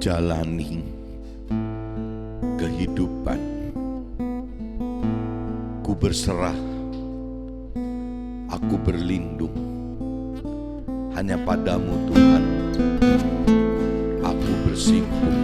jalani kehidupan. Ku berserah, aku berlindung hanya padamu Tuhan. Aku bersimpuh.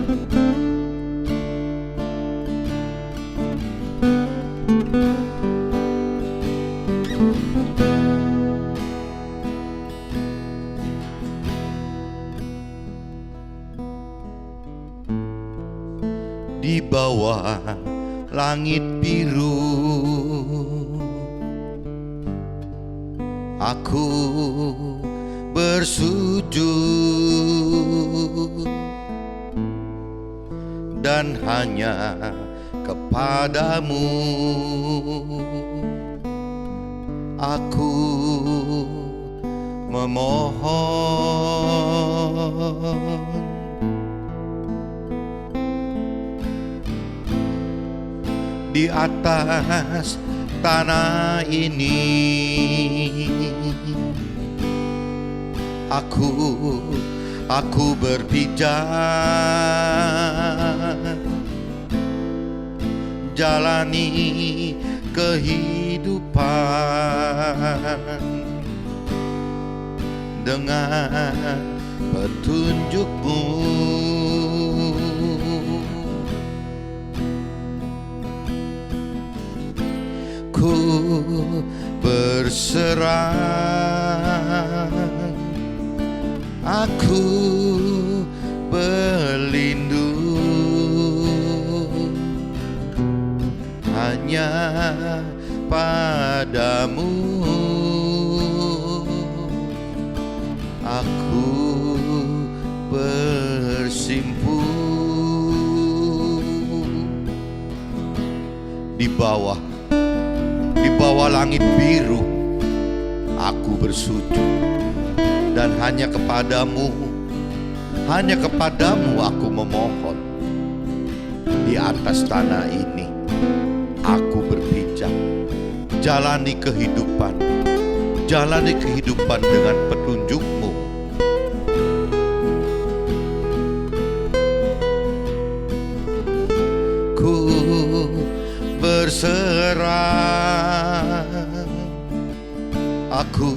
Di bawah langit biru, aku bersujud dan hanya kepadamu aku memohon. Di atas tanah ini aku berpijak jalani kehidupan dengan petunjuk-Mu. Ku berserah, aku berlindung hanya padamu. Aku bersimpuh di bawah langit biru. Aku bersujud dan hanya kepadamu aku memohon. Di atas tanah ini aku berpijak jalani kehidupan dengan petunjuk-Mu. Ku berserah, aku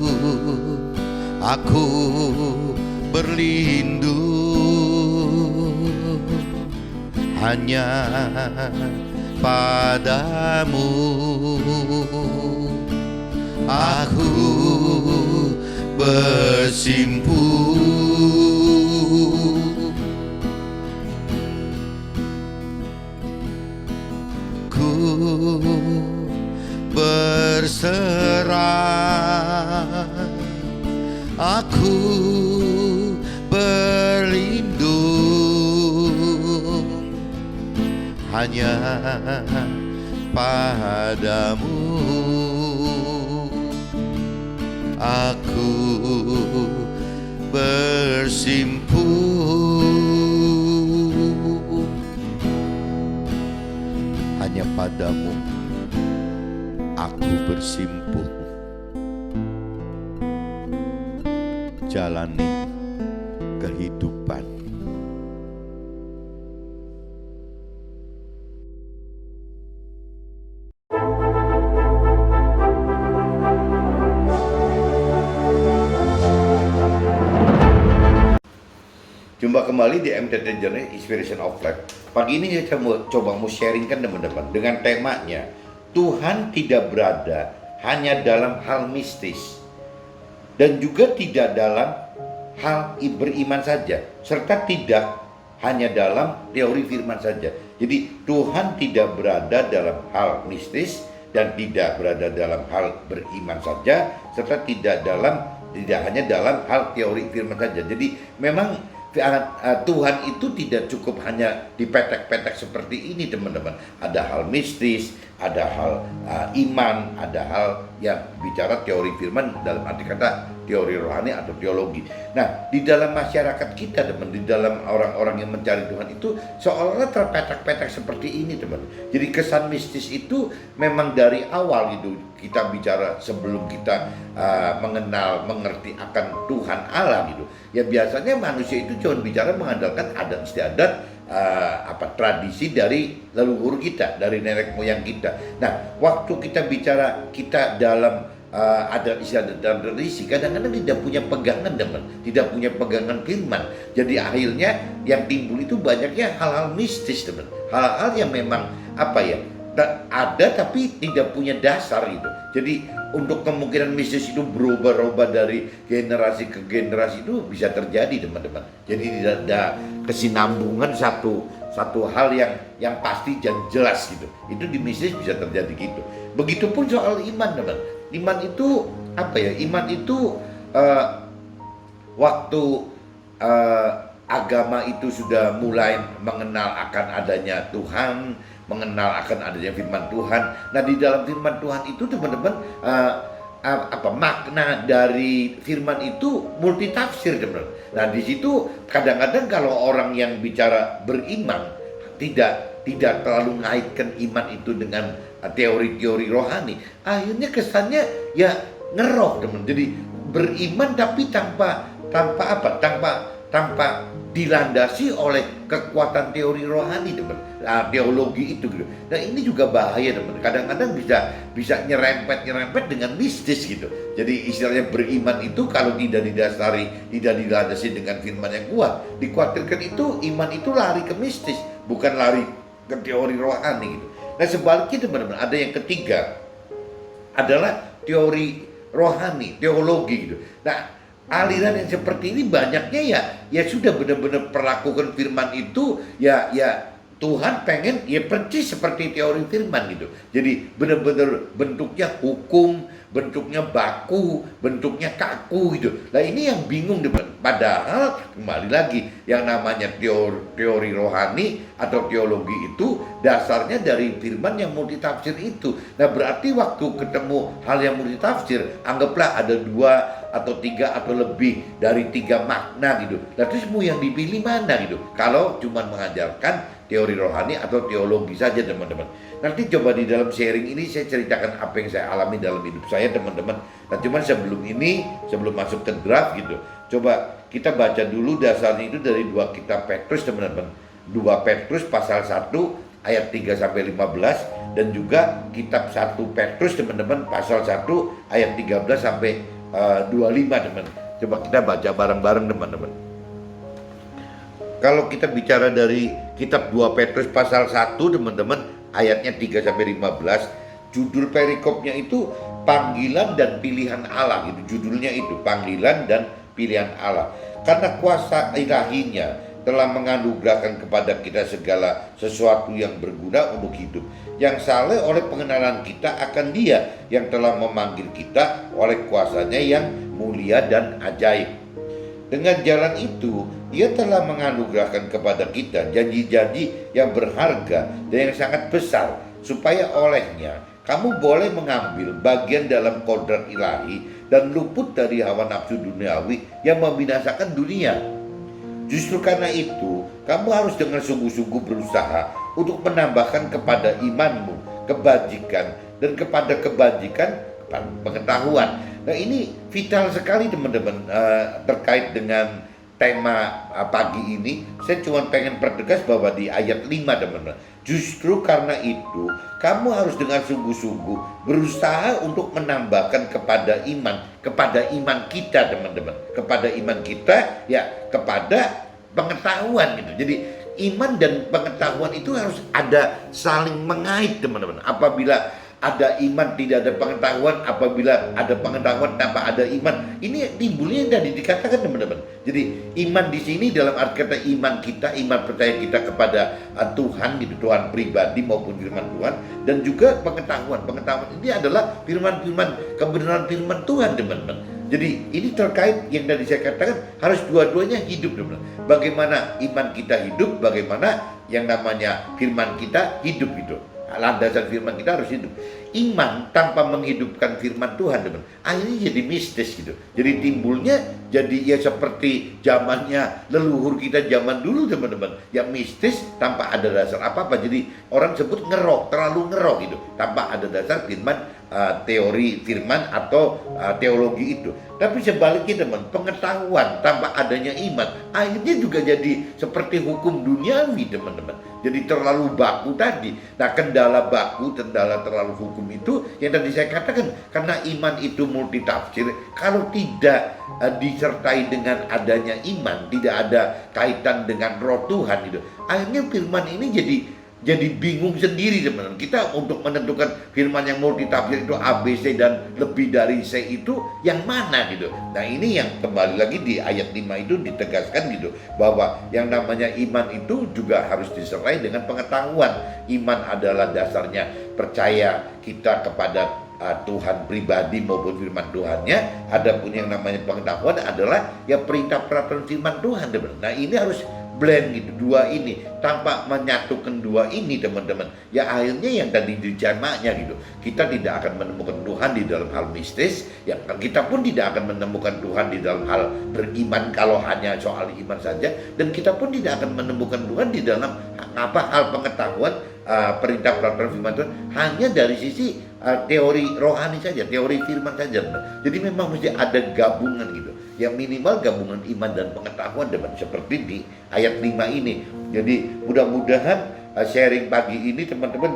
berlindung hanya padamu. Aku bersimpuh berserah, aku berlindung hanya padamu. Aku bersimpuh hanya padamu. Aku bersimpuh jalani kehidupan. Jumpa kembali di MTT Journey Inspiration of Life. Pagi ini saya coba mau sharingkan teman-teman dengan temanya Tuhan tidak berada hanya dalam hal mistis dan juga tidak dalam hal beriman saja, serta tidak hanya dalam teori firman saja. Jadi Tuhan tidak berada dalam hal mistis dan tidak berada dalam hal beriman saja, serta tidak hanya dalam hal teori firman saja. Jadi memang Tuhan itu tidak cukup hanya di petek-petek seperti ini teman-teman. Ada hal mistis, ada hal iman, ada hal yang bicara teori firman dalam arti kata teori rohani atau teologi. Nah, di dalam masyarakat kita teman, di dalam orang-orang yang mencari Tuhan itu seolah-olah terpetak-petak seperti ini teman. Jadi kesan mistis itu memang dari awal gitu kita bicara sebelum kita mengerti akan Tuhan Allah gitu. Ya biasanya manusia itu cuma bicara mengandalkan adat istiadat, tradisi dari leluhur kita, dari nenek moyang kita. Nah, waktu kita bicara kita dalam adat istiadat dan tradisi, kadang-kadang tidak punya pegangan teman, tidak punya pegangan firman. Jadi akhirnya yang timbul itu banyaknya hal-hal mistis teman, hal-hal yang memang ada tapi tidak punya dasar gitu. Jadi untuk kemungkinan mistis itu berubah-ubah dari generasi ke generasi itu bisa terjadi teman-teman. Jadi tidak ada kesinambungan satu hal yang pasti dan jelas gitu. Itu di mistis bisa terjadi gitu. Begitupun soal iman teman. Iman itu Iman itu waktu agama itu sudah mulai mengenal akan adanya Tuhan, mengenal akan adanya firman Tuhan. Nah, di dalam firman Tuhan itu teman-teman makna dari firman itu multitafsir teman-teman. Nah, di situ kadang-kadang kalau orang yang bicara beriman tidak terlalu mengaitkan iman itu dengan teori-teori rohani, akhirnya kesannya ya ngeroh teman. Jadi beriman tapi tanpa dilandasi oleh kekuatan teori rohani teman, teologi itu gitu. Nah, ini juga bahaya teman. Kadang-kadang bisa nyerempet dengan mistis gitu. Jadi istilahnya beriman itu kalau tidak didasari, tidak dilandasi dengan firman yang kuat, dikhawatirkan itu iman itu lari ke mistis, bukan lari ke teori rohani gitu. Nah, sebaliknya teman-teman, ada yang ketiga adalah teori rohani, teologi gitu. Nah, aliran yang seperti ini banyaknya ya sudah benar-benar perlakukan firman itu ya Tuhan pengen ya persis seperti teori firman gitu. Jadi benar-benar bentuknya hukum, bentuknya baku, bentuknya kaku gitu. Nah, ini yang bingung teman. Padahal kembali lagi yang namanya teori rohani atau teologi itu dasarnya dari firman yang multitafsir itu. Nah, berarti waktu ketemu hal yang multitafsir, anggaplah ada 2 atau 3 atau lebih dari 3 makna gitu. Nah, terus mau yang dipilih mana gitu? Kalau cuma mengajarkan teori rohani atau teologi saja teman-teman. Nanti coba di dalam sharing ini saya ceritakan apa yang saya alami dalam hidup saya teman-teman. Nah, cuman sebelum masuk ke draft gitu, coba kita baca dulu dasarnya itu dari 2 kitab Petrus teman-teman. 2 Petrus pasal 1 ayat 3 sampai 15 dan juga kitab 1 Petrus teman-teman pasal 1 ayat 13 sampai 25 teman. Coba kita baca bareng-bareng teman-teman. Kalau kita bicara dari kitab 2 Petrus pasal 1 teman-teman, ayatnya 3 sampai 15, judul perikopnya itu panggilan dan pilihan Allah gitu. Judulnya itu panggilan dan pilihan Allah. Karena kuasa ilahinya telah menganugerahkan kepada kita segala sesuatu yang berguna untuk hidup, yang saleh oleh pengenalan kita akan Dia yang telah memanggil kita oleh kuasanya yang mulia dan ajaib. Dengan jalan itu, Ia telah menganugerahkan kepada kita janji-janji yang berharga dan yang sangat besar, supaya olehnya kamu boleh mengambil bagian dalam kodrat ilahi dan luput dari hawa nafsu duniawi yang membinasakan dunia. Justru karena itu, kamu harus dengan sungguh-sungguh berusaha untuk menambahkan kepada imanmu kebajikan, dan kepada kebajikan pengetahuan. Nah, ini vital sekali teman-teman terkait dengan tema pagi ini. Saya cuma pengen pertegas bahwa di ayat 5 teman-teman, justru karena itu kamu harus dengan sungguh-sungguh berusaha untuk menambahkan kepada iman kita teman-teman, kepada iman kita ya kepada pengetahuan gitu. Jadi iman dan pengetahuan itu harus ada saling mengait teman-teman. Apabila ada iman tidak ada pengetahuan, apabila ada pengetahuan tanpa ada iman, ini timbulnya tadi dikatakan teman-teman. Jadi iman di sini dalam arti kata iman kita, iman percaya kita kepada Tuhan gitu, Tuhan pribadi maupun firman Tuhan, dan juga pengetahuan. Pengetahuan ini adalah firman-firman, kebenaran firman Tuhan teman-teman. Jadi ini terkait yang tadi saya katakan, harus dua-duanya hidup teman-teman. Bagaimana iman kita hidup, bagaimana yang namanya firman kita hidup gitu. landasan firman kita harus hidup. Iman tanpa menghidupkan firman Tuhan, teman, akhirnya jadi mistis gitu. Jadi timbulnya jadi ya seperti zamannya leluhur kita zaman dulu, teman-teman, yang mistis tanpa ada dasar apa-apa. Jadi orang sebut ngerok, terlalu ngerok gitu, tanpa ada dasar firman, teori firman atau teologi itu. Tapi sebaliknya, teman, pengetahuan tanpa adanya iman akhirnya juga jadi seperti hukum duniawi, teman-teman. Jadi terlalu baku tadi. Nah, kendala baku, kendala terlalu hukum itu yang tadi saya katakan, karena iman itu multitafsir. Kalau tidak disertai dengan adanya iman, tidak ada kaitan dengan roh Tuhan itu, akhirnya firman ini jadi bingung sendiri, teman-teman. Kita untuk menentukan firman yang multitafsir itu A, B, C dan lebih dari C itu yang mana gitu. Nah, ini yang kembali lagi di ayat 5 itu ditegaskan gitu, bahwa yang namanya iman itu juga harus disertai dengan pengetahuan. Iman adalah dasarnya percaya kita kepada Tuhan pribadi maupun firman Tuhannya. Adapun yang namanya pengetahuan adalah ya perintah peraturan firman Tuhan, teman-teman. Nah, ini harus blend gitu, dua ini. Tanpa menyatukan dua ini, teman-teman, ya akhirnya yang tadi dijamaknya gitu, kita tidak akan menemukan Tuhan di dalam hal mistis, ya kita pun tidak akan menemukan Tuhan di dalam hal beriman kalau hanya soal iman saja, dan kita pun tidak akan menemukan Tuhan di dalam hal pengetahuan, perintah peraturan firman Tuhan hanya dari sisi teori rohani saja, teori firman saja. Jadi memang mesti ada gabungan gitu, yang minimal gabungan iman dan pengetahuan, teman, seperti di ayat 5 ini. Jadi mudah-mudahan sharing pagi ini teman-teman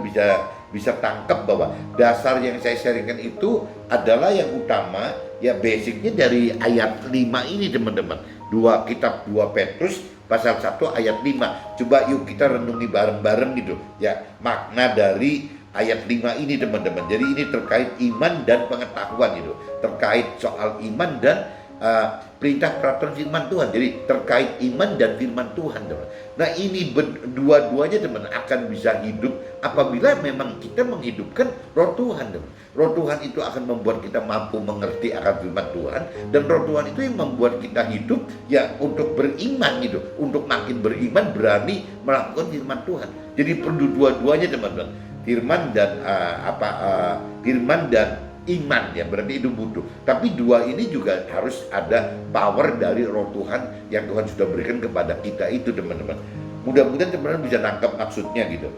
bisa tangkap bahwa dasar yang saya sharingkan itu adalah yang utama, ya basicnya dari ayat 5 ini, teman-teman. Kitab 2 Petrus pasal 1 ayat 5. Coba yuk kita renungi bareng-bareng gitu ya, makna dari ayat 5 ini, teman-teman. Jadi ini terkait iman dan pengetahuan gitu, terkait soal iman dan perintah peraturan firman Tuhan. Jadi terkait iman dan firman Tuhan, teman. Nah, ini dua-duanya, teman, akan bisa hidup apabila memang kita menghidupkan roh Tuhan, teman. Roh Tuhan itu akan membuat kita mampu mengerti akan firman Tuhan, dan roh Tuhan itu yang membuat kita hidup ya untuk beriman gitu, untuk makin beriman, berani melakukan firman Tuhan. Jadi perlu dua-duanya, teman-teman. Firman dan firman dan iman, ya berarti itu butuh. Tapi dua ini juga harus ada power dari roh Tuhan yang Tuhan sudah berikan kepada kita itu, teman-teman. Mudah-mudahan teman-teman bisa nangkap maksudnya gitu.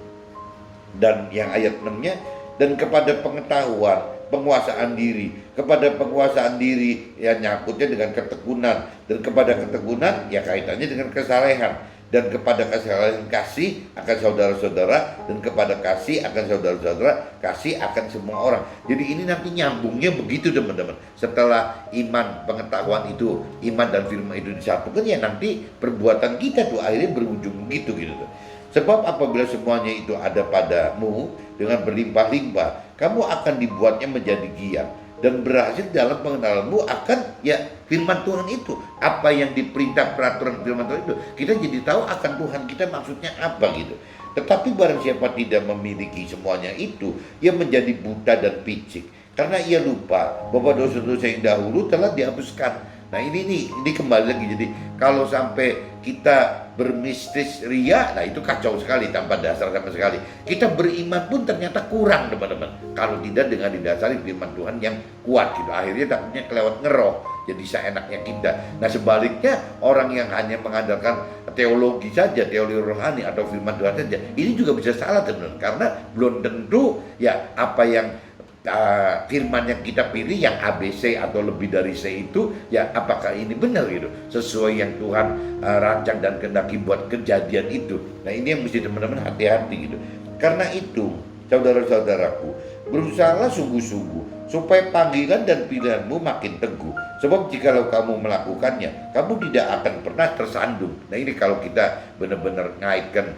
Dan yang ayat 6-nya, dan kepada pengetahuan, penguasaan diri. Kepada penguasaan diri ya nyangkutnya dengan ketekunan, dan kepada ketekunan ya kaitannya dengan kesalehan, dan kepada kesalehan kasih akan saudara-saudara, dan kepada kasih akan saudara-saudara kasih akan semua orang. Jadi ini nanti nyambungnya begitu, teman-teman. Setelah iman, pengetahuan itu, iman dan firman itu disatukan, ya nanti perbuatan kita tuh akhirnya berujung begitu gitu tuh. Sebab apabila semuanya itu ada padamu dengan berlimpah-limpah, kamu akan dibuatnya menjadi giat dan berhasil dalam pengenalanmu akan ya firman Tuhan itu. Apa yang diperintah peraturan firman Tuhan itu, kita jadi tahu akan Tuhan kita maksudnya apa gitu. Tetapi barang siapa tidak memiliki semuanya itu, ia menjadi buta dan picik, karena ia lupa bahwa dosa-dosa yang dahulu telah dihapuskan. Nah ini kembali lagi. Jadi kalau sampai kita bermistis ria, nah itu kacau sekali, tanpa dasar sama sekali. Kita beriman pun ternyata kurang, teman-teman, kalau tidak dengan didasari firman Tuhan yang kuat gitu. Akhirnya takutnya kelewat ngeroh, jadi seenaknya kita. Nah sebaliknya, orang yang hanya mengandalkan teologi saja, teologi rohani atau firman Tuhan saja, ini juga bisa salah, teman-teman, karena belum tentu ya apa yang firman yang kita pilih yang ABC atau lebih dari C itu ya apakah ini benar gitu, sesuai yang Tuhan rancang dan kehendaki buat kejadian itu. Nah ini yang mesti teman-teman hati-hati gitu. Karena itu saudara-saudaraku, berusahalah sungguh-sungguh supaya panggilan dan pilihanmu makin teguh. Sebab jikalau kamu melakukannya, kamu tidak akan pernah tersandung. Nah ini kalau kita benar-benar ngaitkan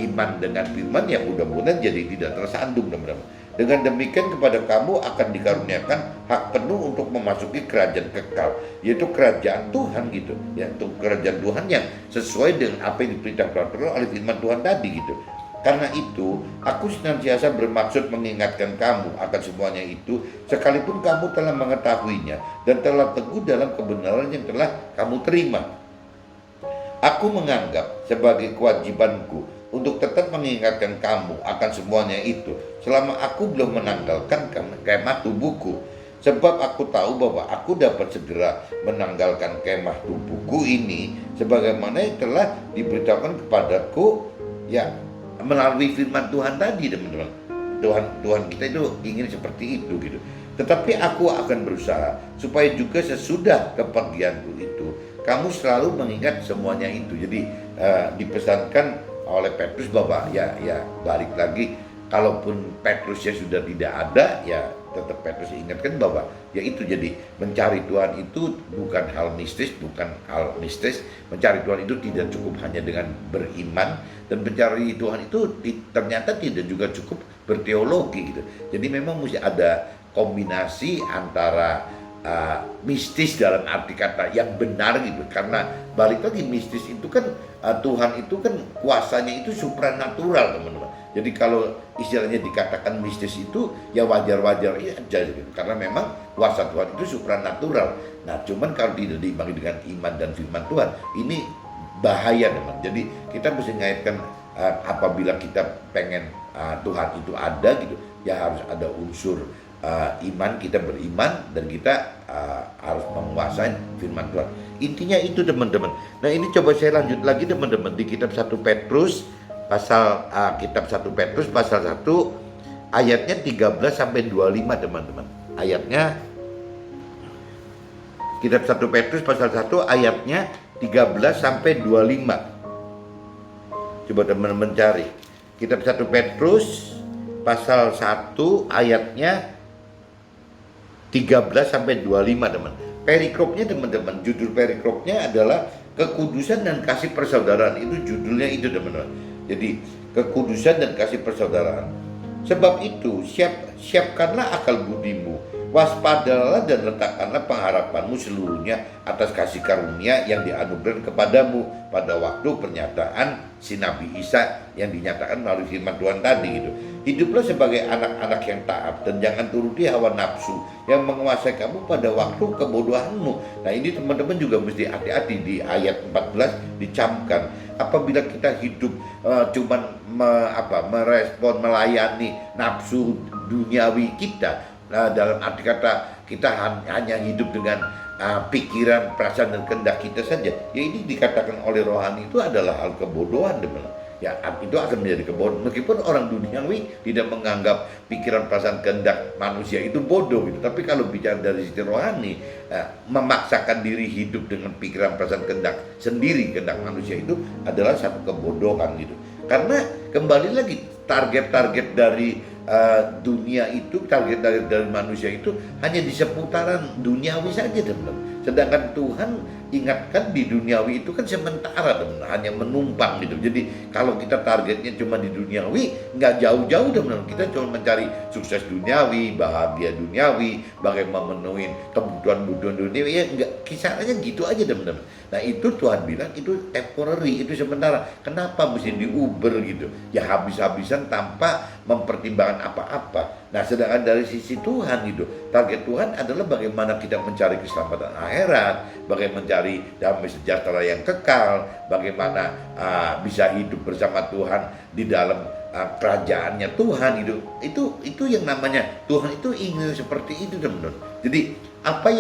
iman dengan firman, ya mudah-mudahan jadi tidak tersandung, teman-teman. Dengan demikian kepada kamu akan dikaruniakan hak penuh untuk memasuki kerajaan kekal, yaitu kerajaan Tuhan gitu, ya, untuk kerajaan Tuhan yang sesuai dengan apa yang diperintahkan oleh firman Tuhan tadi gitu. Karena itu, aku senantiasa bermaksud mengingatkan kamu akan semuanya itu, sekalipun kamu telah mengetahuinya dan telah teguh dalam kebenaran yang telah kamu terima. Aku menganggap sebagai kewajibanku untuk tetap mengingatkan kamu akan semuanya itu selama aku belum menanggalkan kemah tubuhku. Sebab aku tahu bahwa aku dapat segera menanggalkan kemah tubuhku ini sebagaimana yang telah diberitahukan kepadaku ya melalui firman Tuhan tadi, teman-teman. Tuhan kita itu ingin seperti itu gitu. Tetapi aku akan berusaha supaya juga sesudah kepergianku itu kamu selalu mengingat semuanya itu. Jadi dipesankan oleh Petrus bahwa ya balik lagi, kalaupun Petrusnya sudah tidak ada, ya tetap Petrus ingatkan bahwa ya itu, jadi mencari Tuhan itu bukan hal mistis, mencari Tuhan itu tidak cukup hanya dengan beriman, dan mencari Tuhan itu ternyata tidak juga cukup berteologi gitu. Jadi memang mesti ada kombinasi antara mistis dalam arti kata yang benar gitu, karena balik lagi mistis itu kan Tuhan itu kan kuasanya itu supranatural, teman-teman. Jadi kalau istilahnya dikatakan mistis itu ya wajar-wajar aja gitu, karena memang kuasa Tuhan itu supranatural. Nah cuman kalau tidak diimbangi dengan iman dan firman Tuhan, ini bahaya, teman. Jadi kita mesti mengaitkan apabila kita pengen Tuhan itu ada gitu, ya harus ada unsur iman, kita beriman dan kita harus menguasai firman Tuhan. Intinya itu, teman-teman. Nah ini coba saya lanjut lagi, teman-teman, di kitab 1 Petrus pasal kitab 1 Petrus pasal 1 ayatnya 13 sampai 25, teman-teman. Ayatnya kitab 1 Petrus pasal 1 ayatnya 13 sampai 25. Coba teman-teman cari. Kitab 1 Petrus pasal 1 ayatnya 13 sampai 25, teman. Perikopnya, teman-teman, judul perikopnya adalah kekudusan dan kasih persaudaraan. Itu judulnya itu, teman-teman. Jadi kekudusan dan kasih persaudaraan. Sebab itu siapkanlah akal budimu, waspadalah dan letakkanlah pengharapanmu seluruhnya atas kasih karunia yang dianugerahkan kepadamu pada waktu pernyataan si Nabi Isa yang dinyatakan melalui firman Tuhan tadi gitu. Hiduplah sebagai anak-anak yang taat dan jangan turuti hawa nafsu yang menguasai kamu pada waktu kebodohanmu. Nah ini teman-teman juga mesti hati-hati, di ayat 14 dicamkan. Apabila kita hidup cuman merespon, melayani nafsu duniawi kita, dalam arti kata kita hanya hidup dengan pikiran, perasaan dan kehendak kita saja, ya ini dikatakan oleh rohani itu adalah hal kebodohan, teman. Ya itu akan menjadi kebodohan, meskipun orang duniawi tidak menganggap pikiran, perasaan, kehendak manusia itu bodoh gitu. Tapi kalau bicara dari sisi rohani, memaksakan diri hidup dengan pikiran, perasaan, kehendak sendiri, kehendak manusia itu adalah satu kebodohan gitu. Karena kembali lagi target-target dari dunia itu, target dari manusia itu hanya di seputaran duniawi saja, teman-teman. Sedangkan Tuhan ingatkan di duniawi itu kan sementara, teman-teman, hanya menumpang gitu. Jadi kalau kita targetnya cuma di duniawi, nggak jauh-jauh, teman-teman. Kita cuma mencari sukses duniawi, bahagia duniawi, bagaimana memenuhi kebutuhan duniawi, ya nggak, kisarannya gitu aja, teman-teman. Nah itu Tuhan bilang itu temporary, itu sementara. Kenapa mesti diuber gitu? Ya habis-habisan tanpa mempertimbangkan apa-apa. Nah sedangkan dari sisi Tuhan gitu, target Tuhan adalah bagaimana kita mencari keselamatan akhirat, bagaimana mencari damai sejahtera yang kekal, bagaimana bisa hidup bersama Tuhan di dalam kerajaannya Tuhan gitu. Itu yang namanya Tuhan itu ingin seperti itu, teman-teman. Jadi apa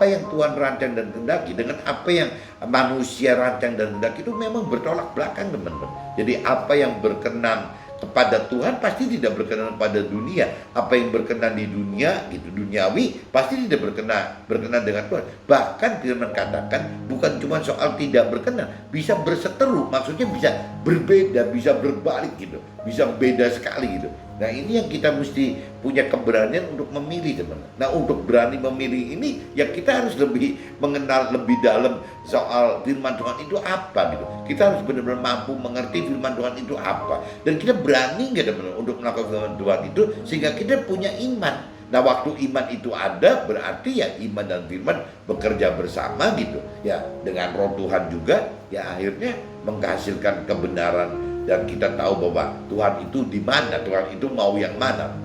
yang Tuhan rancang dan kehendaki dengan apa yang manusia rancang dan kehendaki itu memang bertolak belakang, teman-teman. Jadi apa yang berkenan kepada Tuhan pasti tidak berkenan pada dunia. Apa yang berkenan di dunia gitu, duniawi, pasti tidak berkenan dengan Tuhan. Bahkan firman katakan bukan cuma soal tidak berkenan, bisa berseteru, maksudnya bisa berbeda, bisa berbalik gitu, bisa beda sekali gitu. Nah ini yang kita mesti punya keberanian untuk memilih, teman. Nah untuk berani memilih ini ya kita harus lebih mengenal lebih dalam soal firman Tuhan itu apa gitu. Kita harus benar-benar mampu mengerti firman Tuhan itu apa, dan kita berani nggak, teman, untuk melakukan firman Tuhan itu sehingga kita punya iman. Nah waktu iman itu ada, berarti ya iman dan firman bekerja bersama gitu ya, dengan roh Tuhan juga, ya akhirnya menghasilkan kebenaran. Dan kita tahu bahwa Tuhan itu di mana, Tuhan itu mau yang mana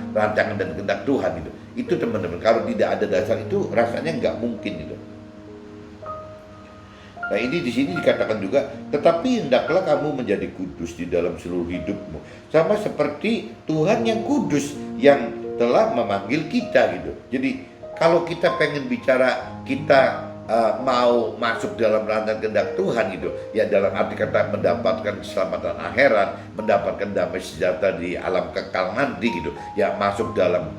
rancangan dan kehendak Tuhan itu. Itu, teman-teman, kalau tidak ada dasar itu rasanya nggak mungkin itu. Nah ini di sini dikatakan juga, tetapi hendaklah kamu menjadi kudus di dalam seluruh hidupmu, sama seperti Tuhan yang kudus yang telah memanggil kita gitu. Jadi kalau kita pengen bicara kita mau masuk dalam rancangan kehendak Tuhan gitu, ya dalam arti kata mendapatkan keselamatan akhirat, mendapatkan damai sejahtera di alam kekal nanti gitu, ya masuk dalam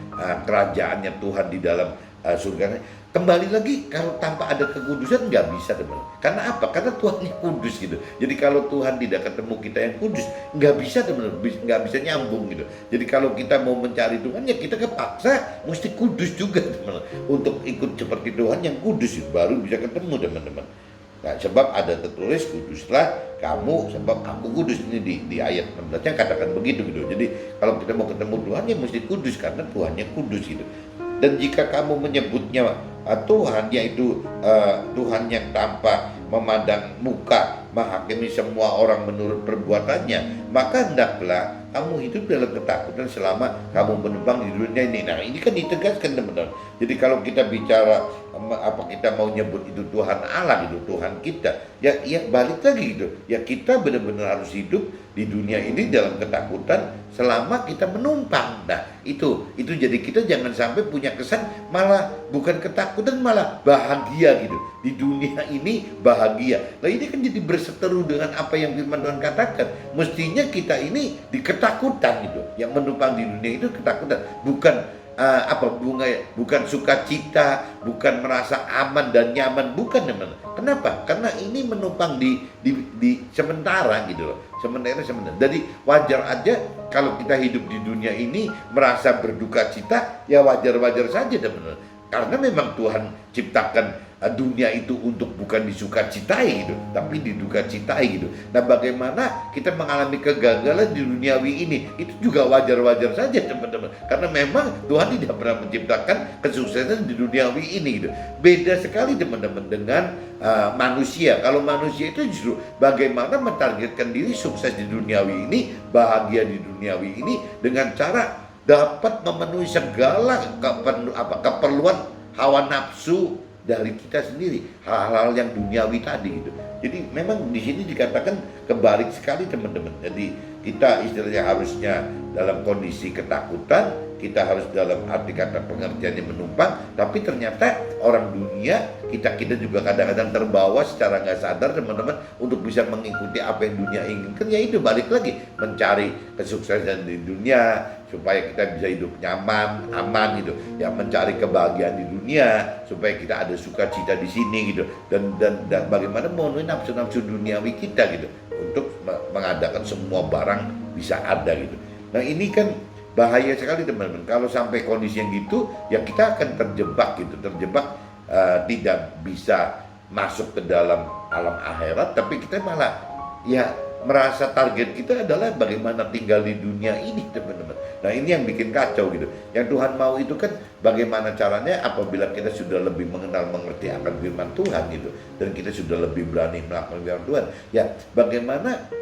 kerajaannya Tuhan di dalam surga. Kembali lagi, kalau tanpa ada kekudusan nggak bisa, teman. Karena apa? Karena Tuhan yang kudus gitu. Jadi kalau Tuhan tidak ketemu kita yang kudus, nggak bisa, teman. Nggak bisa nyambung gitu. Jadi kalau kita mau mencari Tuhan, ya kita kepaksa mesti kudus juga, teman. Untuk ikut seperti Tuhan yang kudus, baru bisa ketemu, teman-teman. Nah, sebab ada tertulis, kuduslah kamu sebab aku kudus. Ini di ayat 16-nya katakan begitu gitu. Jadi kalau kita mau ketemu Tuhan, ya mesti kudus karena Tuhan yang kudus gitu. Dan jika kamu menyebutnya Tuhan, yaitu Tuhan yang tanpa memandang muka, menghakimi semua orang menurut perbuatannya, maka hendaklah kamu hidup dalam ketakutan selama kamu menumpang di dunia ini. Nah ini kan ditegaskan, teman-teman. Jadi kalau kita bicara apa kita mau nyebut itu Tuhan Allah, itu Tuhan kita, ya balik lagi gitu. Ya kita benar-benar harus hidup di dunia ini dalam ketakutan selama kita menumpang. Nah itu jadi kita jangan sampai punya kesan malah bukan ketakutan, malah bahagia gitu. Di dunia ini bahagia. Nah ini kan jadi berseteru dengan apa yang firman Tuhan katakan. Mestinya kita ini di ketakutan gitu. Yang menumpang di dunia itu ketakutan, bukan bukan sukacita, bukan merasa aman dan nyaman, bukan, teman. Kenapa? Karena ini menumpang di sementara gitu loh. Sementara. Jadi wajar aja kalau kita hidup di dunia ini merasa berduka cita, ya wajar-wajar saja, teman. Karena memang Tuhan ciptakan dunia itu untuk bukan disukacitai gitu, tapi didukacitai gitu. Nah bagaimana kita mengalami kegagalan di duniawi ini, itu juga wajar-wajar saja, teman-teman. Karena memang Tuhan tidak pernah menciptakan kesuksesan di duniawi ini gitu. Beda sekali, teman-teman, dengan manusia. Kalau manusia itu justru bagaimana mentargetkan diri sukses di duniawi ini, bahagia di duniawi ini dengan cara dapat memenuhi segala keperluan hawa nafsu dari kita sendiri, hal-hal yang duniawi tadi gitu. Jadi memang di sini dikatakan kebalik sekali, teman-teman. Jadi kita istilahnya harusnya dalam kondisi ketakutan, kita harus dalam arti kata pengertiannya menumpang, tapi ternyata orang dunia kita juga kadang-kadang terbawa secara nggak sadar, teman-teman, untuk bisa mengikuti apa yang dunia inginkan. Ya itu balik lagi mencari kesuksesan di dunia supaya kita bisa hidup nyaman, aman gitu. Ya mencari kebahagiaan di dunia supaya kita ada sukacita di sini gitu. Dan bagaimana memenuhi nafsu-nafsu duniawi kita gitu untuk mengadakan semua barang bisa ada gitu. Nah ini kan bahaya sekali, teman-teman. Kalau sampai kondisi yang gitu, ya kita akan terjebak gitu, tidak bisa masuk ke dalam alam akhirat, tapi kita malah ya merasa target kita adalah bagaimana tinggal di dunia ini, teman-teman. Nah ini yang bikin kacau gitu. Yang Tuhan mau itu kan bagaimana caranya apabila kita sudah lebih mengerti akan firman Tuhan gitu, dan kita sudah lebih berani melakukan firman Tuhan, ya bagaimana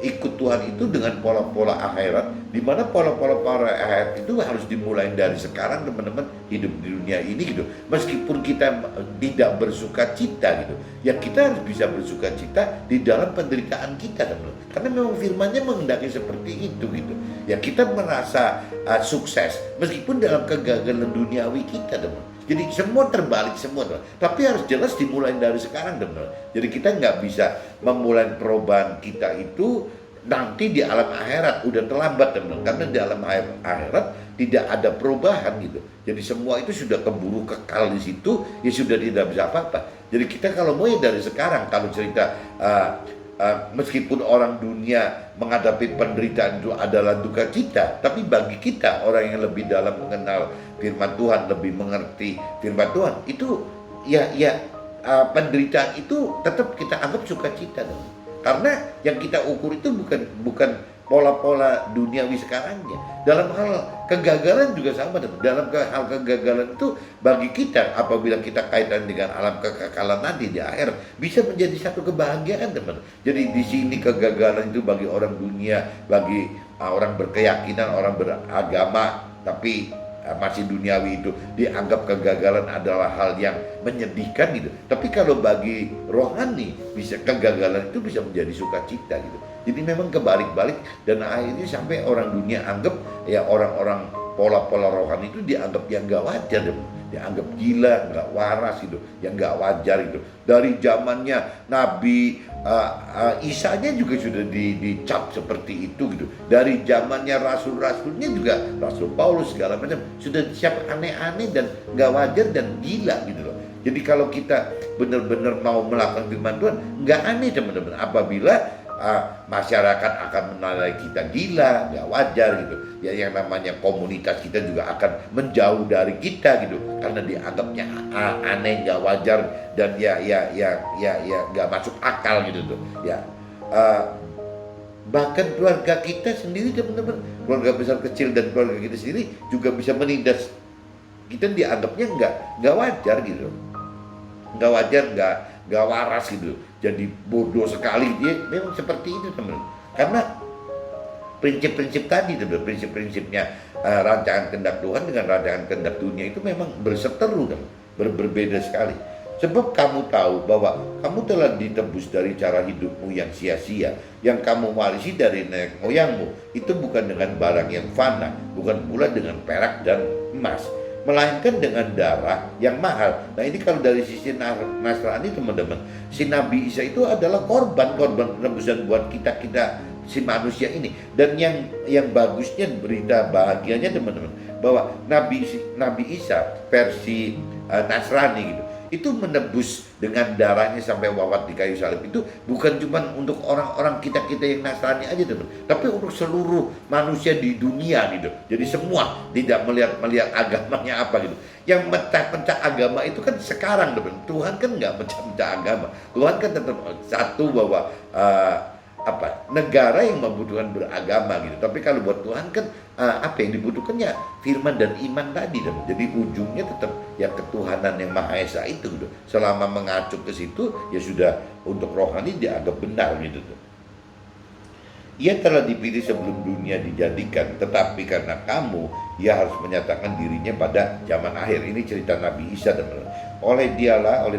ikut Tuhan itu dengan pola-pola akhirat, di mana pola-pola akhirat itu harus dimulai dari sekarang, teman-teman, hidup di dunia ini gitu. Meskipun kita tidak bersuka cita gitu, ya kita harus bisa bersuka cita di dalam penderitaan kita, teman-teman. Karena memang firman-Nya menghendaki seperti itu gitu. Ya kita merasa sukses meskipun dalam kegagalan duniawi kita, teman. Jadi semua terbalik semua, teman. Tapi harus jelas dimulai dari sekarang, teman. Jadi kita nggak bisa memulai perubahan kita itu nanti di alam akhirat, udah terlambat, teman. Karena di alam akhirat tidak ada perubahan gitu. Jadi semua itu sudah keburu kekal di situ, ya sudah tidak bisa apa-apa. Jadi kita kalau mau ya dari sekarang, kalau cerita meskipun orang dunia menghadapi penderitaan itu adalah duka cita, tapi bagi kita orang yang lebih dalam mengenal firman Tuhan, lebih mengerti firman Tuhan, itu penderitaan itu tetap kita anggap sukacita, karena yang kita ukur itu bukan pola-pola duniawi sekarangnya. Dalam hal kegagalan juga sama, teman. Dalam hal kegagalan itu bagi kita, apabila kita kaitan dengan alam kekekalan nanti di akhir, bisa menjadi satu kebahagiaan, teman. Jadi di sini kegagalan itu bagi orang dunia, bagi orang berkeyakinan, orang beragama, tapi masih duniawi itu dianggap kegagalan adalah hal yang menyedihkan gitu. Tapi kalau bagi rohani bisa kegagalan itu bisa menjadi sukacita gitu. Jadi memang kebalik-balik dan akhirnya sampai orang dunia anggap ya orang-orang pola-pola rohani itu dianggap yang gak wajar, dianggap gila, gak waras gitu, yang gak wajar gitu. Dari zamannya Nabi Isa nya juga sudah dicap seperti itu gitu. Dari zamannya rasul-rasulnya juga, Rasul Paulus segala macam sudah dicap aneh-aneh dan gak wajar dan gila gitu loh. Jadi kalau kita benar-benar mau melakukan firman Tuhan, gak aneh teman-teman apabila masyarakat akan menilai kita gila, nggak wajar gitu. Ya yang namanya komunitas kita juga akan menjauh dari kita gitu, karena dianggapnya aneh, nggak wajar dan ya nggak masuk akal gitu tuh. Ya bahkan keluarga kita sendiri teman-teman, keluarga besar kecil dan keluarga kita sendiri juga bisa menindas kita, dianggapnya nggak wajar gitu, nggak wajar, nggak waras gitu. Jadi bodoh sekali dia, memang seperti itu teman-teman. Karena prinsip-prinsip tadi, prinsip-prinsipnya rancangan kehendak Tuhan dengan rancangan kehendak dunia itu memang berseteru, berbeda sekali. Sebab kamu tahu bahwa kamu telah ditebus dari cara hidupmu yang sia-sia, yang kamu warisi dari nenek moyangmu. Itu bukan dengan barang yang fana, bukan pula dengan perak dan emas, melainkan dengan darah yang mahal. Nah ini kalau dari sisi Nasrani teman-teman, si Nabi Isa itu adalah korban penebusan buat kita si manusia ini. Dan yang bagusnya, berita bahagianya teman-teman, bahwa Nabi Isa versi Nasrani gitu, itu menebus dengan darahnya sampai wafat di kayu salib. Itu bukan cuma untuk orang-orang kita yang Nasrani aja teman, tapi untuk seluruh manusia di dunia gitu. Jadi semua, tidak melihat agamanya apa gitu. Yang pecah-pecah agama itu kan sekarang teman. Tuhan kan nggak pecah-pecah agama. Tuhan kan tetap satu, bahwa negara yang membutuhkan beragama gitu. Tapi kalau buat Tuhan kan apa yang dibutuhkannya firman dan iman tadi teman. Jadi ujungnya tetap ya ketuhanan yang Maha Esa itu gitu. Selama mengacu ke situ ya sudah, untuk rohani dianggap benar gitu tuh. Ia telah dipilih sebelum dunia dijadikan, tetapi karena kamu, ia harus menyatakan dirinya pada zaman akhir. Ini cerita Nabi Isa teman-teman. Oleh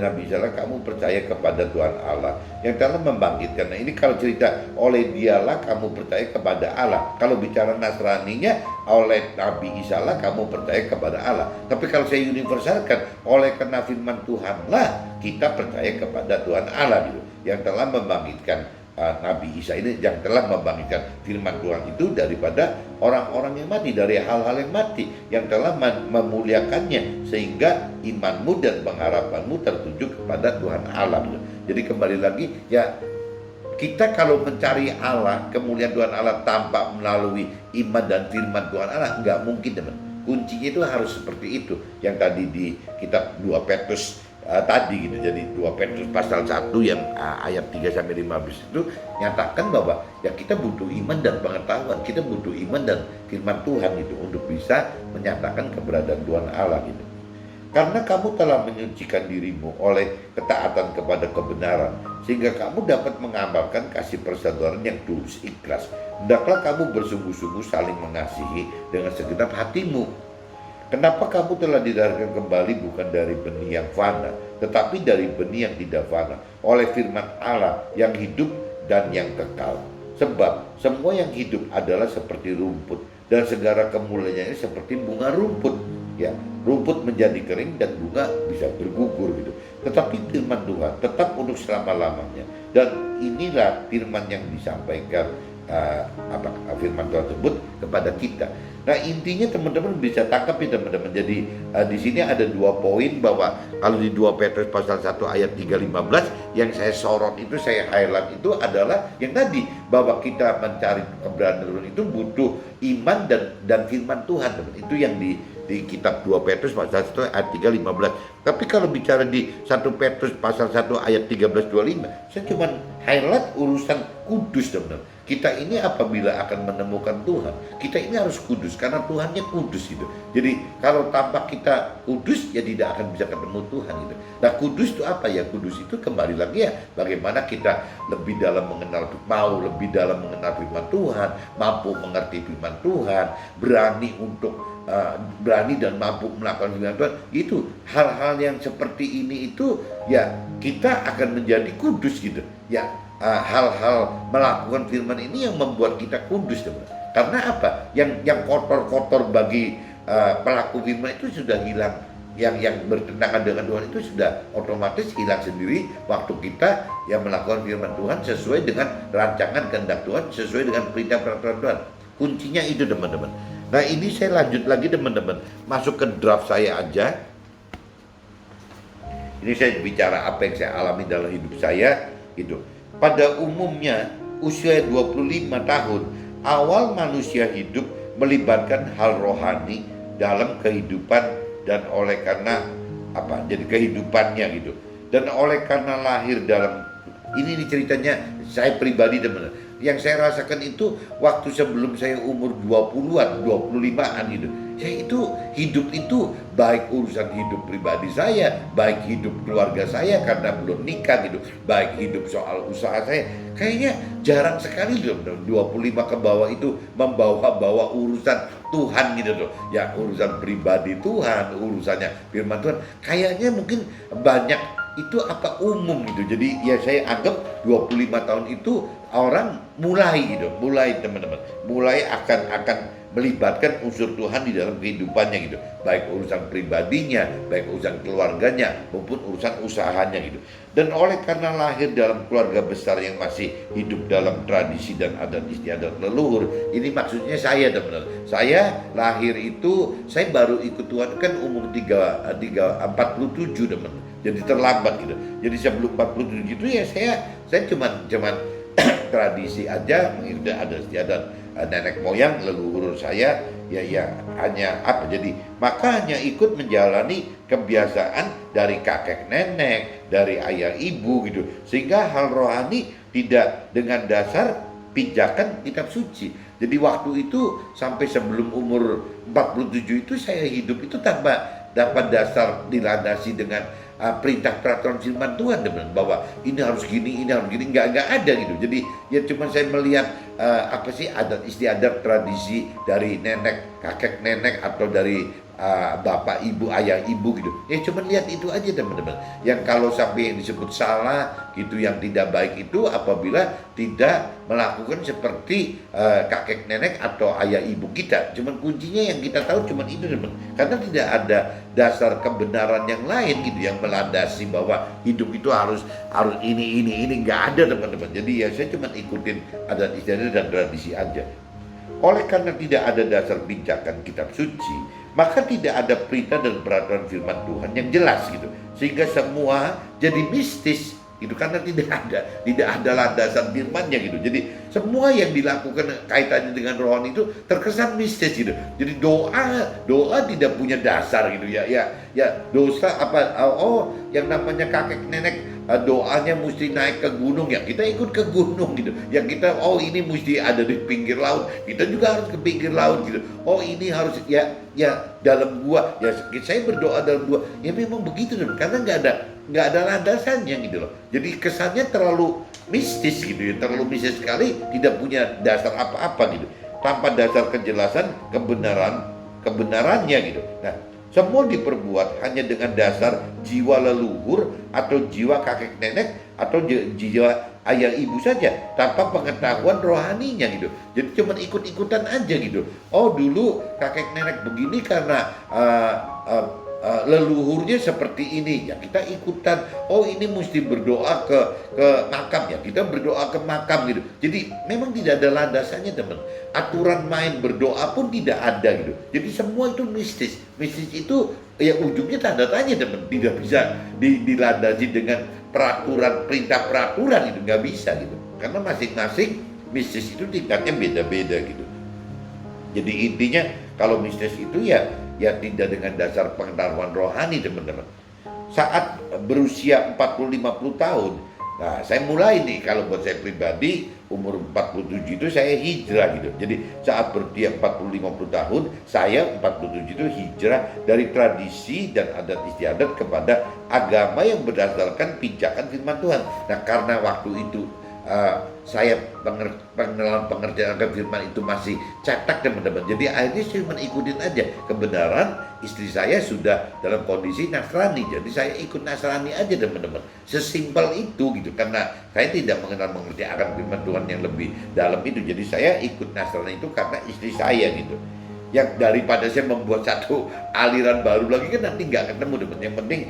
Nabi Isa lah kamu percaya kepada Tuhan Allah yang telah membangkitkan. Nah ini kalau cerita oleh dialah kamu percaya kepada Allah. Kalau bicara Nasraninya, oleh Nabi Isa lah kamu percaya kepada Allah. Tapi kalau saya universalkan, oleh karena firman Tuhan lah kita percaya kepada Tuhan Allah gitu, yang telah membangkitkan Nabi Isa ini, yang telah membangkitkan firman Tuhan itu daripada orang-orang yang mati, dari hal-hal yang mati, yang telah memuliakannya sehingga imanmu dan pengharapanmu tertuju kepada Tuhan Allah. Jadi kembali lagi ya, kita kalau mencari Allah, kemuliaan Tuhan Allah tanpa melalui iman dan firman Tuhan Allah, nggak mungkin teman. Kuncinya itu harus seperti itu, yang tadi di kitab 2 Petrus tadi gitu. Jadi 2 Petrus pasal 1 yang ayat 3-15 itu nyatakan bahwa ya kita butuh iman dan pengetahuan, kita butuh iman dan firman Tuhan itu untuk bisa menyatakan keberadaan Tuhan Allah gitu. Karena kamu telah menyucikan dirimu oleh ketaatan kepada kebenaran, sehingga kamu dapat mengamalkan kasih persaudaraan yang tulus ikhlas. Hendaklah kamu bersungguh-sungguh saling mengasihi dengan segenap hatimu. Kenapa kamu telah dilahirkan kembali bukan dari benih yang fana, tetapi dari benih yang tidak fana, oleh firman Allah yang hidup dan yang kekal. Sebab semua yang hidup adalah seperti rumput, dan segala kemuliaannya seperti bunga rumput. Ya, rumput menjadi kering dan bunga bisa bergugur gitu. Tetapi firman Tuhan tetap untuk selama-lamanya. Dan inilah firman yang disampaikan firman Tuhan tersebut kepada kita. Nah intinya teman-teman bisa tangkap ya teman-teman. Jadi di sini ada 2 poin, bahwa kalau di 2 Petrus pasal 1 ayat 3-15 yang saya sorot itu, saya highlight itu adalah yang tadi, bahwa kita mencari keberadaan Tuhan itu butuh iman dan firman Tuhan teman. Itu yang di kitab 2 Petrus pasal 1 ayat 3-15. Tapi kalau bicara di 1 Petrus pasal 1 ayat 13-25, saya cuma highlight urusan kudus teman-teman. Kita ini apabila akan menemukan Tuhan, kita ini harus kudus karena Tuhannya kudus gitu. Jadi kalau tanpa kita kudus ya tidak akan bisa ketemu Tuhan gitu. Nah kudus itu apa ya? Kudus itu kembali lagi ya, bagaimana kita lebih dalam mengenal firman Tuhan, mampu mengerti firman Tuhan, berani berani dan mampu melakukan firman Tuhan, itu hal-hal yang seperti ini itu ya kita akan menjadi kudus gitu ya. Hal-hal melakukan firman ini yang membuat kita kudus teman. Karena apa? Yang kotor-kotor bagi pelaku firman itu sudah hilang. Yang bertentangan dengan Tuhan itu sudah otomatis hilang sendiri waktu kita yang melakukan firman Tuhan sesuai dengan rancangan kehendak Tuhan, sesuai dengan perintah peraturan Tuhan. Kuncinya itu teman-teman. Nah ini saya lanjut lagi teman-teman, masuk ke draft saya aja. Ini saya bicara apa yang saya alami dalam hidup saya gitu. Pada umumnya usia 25 tahun awal manusia hidup melibatkan hal rohani dalam kehidupan, dan oleh karena apa? Jadi kehidupannya gitu. Dan oleh karena lahir dalam ini ceritanya saya pribadi teman-teman. Yang saya rasakan itu waktu sebelum saya umur 20-an, 25-an gitu. Saya itu hidup itu baik urusan hidup pribadi saya, baik hidup keluarga saya karena belum nikah gitu, baik hidup soal usaha saya. Kayaknya jarang sekali loh 25 ke bawah itu membawa-bawa urusan Tuhan gitu loh. Ya urusan pribadi Tuhan, urusannya firman Tuhan. Kayaknya mungkin banyak itu umum gitu. Jadi ya saya anggap 25 tahun itu orang mulai teman-teman, mulai akan melibatkan unsur Tuhan di dalam kehidupannya gitu, baik urusan pribadinya, baik urusan keluarganya maupun urusan usahanya gitu. Dan oleh karena lahir dalam keluarga besar yang masih hidup dalam tradisi dan adat istiadat leluhur, ini maksudnya saya teman-teman, saya lahir itu saya baru ikut Tuhan kan umur 47 teman, jadi terlambat gitu. Jadi sebelum 47 itu ya saya cuman tradisi aja, mengikuti adat istiadat nenek moyang leluhur saya ya hanya jadi maka hanya ikut menjalani kebiasaan dari kakek nenek, dari ayah ibu gitu, sehingga hal rohani tidak dengan dasar pijakan kitab suci. Jadi waktu itu sampai sebelum umur 47 itu saya hidup itu tanpa dasar dilandasi dengan perintah peraturan firman Tuhan teman, bahwa ini harus gini, nggak ada gitu. Jadi ya cuma saya melihat adat istiadat tradisi dari nenek, kakek nenek atau dari bapak ibu, ayah ibu gitu. Ya cuma lihat itu aja teman-teman. Yang kalau sampai yang disebut salah gitu, yang tidak baik itu apabila tidak melakukan seperti kakek nenek atau ayah ibu kita. Cuman kuncinya yang kita tahu cuman itu teman. Karena tidak ada dasar kebenaran yang lain gitu yang melandasi bahwa hidup itu harus ini nggak ada teman-teman. Jadi ya saya cuma ikutin adat istiadat dan tradisi aja. Oleh karena tidak ada dasar pijakan kitab suci, maka tidak ada perintah dan peraturan firman Tuhan yang jelas gitu, sehingga semua jadi mistis gitu, karena tidak ada landasan firmannya gitu. Jadi semua yang dilakukan kaitannya dengan rohani itu terkesan mistis gitu. Jadi doa tidak punya dasar gitu ya dosa yang namanya kakek nenek doanya mesti naik ke gunung, ya kita ikut ke gunung gitu. Yang kita ini mesti ada di pinggir laut, kita juga harus ke pinggir laut gitu. Ini harus ya dalam gua, ya saya berdoa dalam gua, ya memang begitu dong, karena nggak ada landasannya gitu loh. Jadi kesannya terlalu mistis gitu ya, terlalu mistis sekali, tidak punya dasar apa-apa gitu, tanpa dasar kejelasan kebenarannya gitu. Nah, semua diperbuat hanya dengan dasar jiwa leluhur atau jiwa kakek nenek atau jiwa ayah ibu saja, tanpa pengetahuan rohaninya gitu. Jadi cuma ikut-ikutan aja gitu. Dulu kakek nenek begini karena leluhurnya seperti ini, ya kita ikutan. Ini mesti berdoa ke makam, ya kita berdoa ke makam gitu. Jadi memang tidak ada landasannya teman. Aturan main berdoa pun tidak ada gitu. Jadi semua itu mistis itu ya ujungnya tanda tanya teman. Tidak bisa dilandasi dengan perintah peraturan, itu nggak bisa gitu, karena masing-masing mistis itu tingkatnya beda-beda gitu. Jadi intinya kalau mistis itu ya tidak dengan dasar pengetahuan rohani teman-teman. Saat berusia 40-50 tahun, nah saya mulai nih, kalau buat saya pribadi umur 47 itu saya hijrah gitu. Jadi saat berusia 40-50 tahun, saya 47 itu hijrah dari tradisi dan adat istiadat kepada agama yang berdasarkan pijakan firman Tuhan. Nah karena waktu itu saya pengenalan pengertian akan firman itu masih cetak teman-teman. Jadi akhirnya saya mengikutin aja kebenaran. Istri saya sudah dalam kondisi Nasrani, jadi saya ikut Nasrani aja teman-teman. Sesimpel itu gitu, karena saya tidak mengerti akan firman Tuhan yang lebih dalam itu. Jadi saya ikut Nasrani itu karena istri saya gitu. Yang daripada saya membuat satu aliran baru lagi kan nanti nggak ketemu teman. Yang penting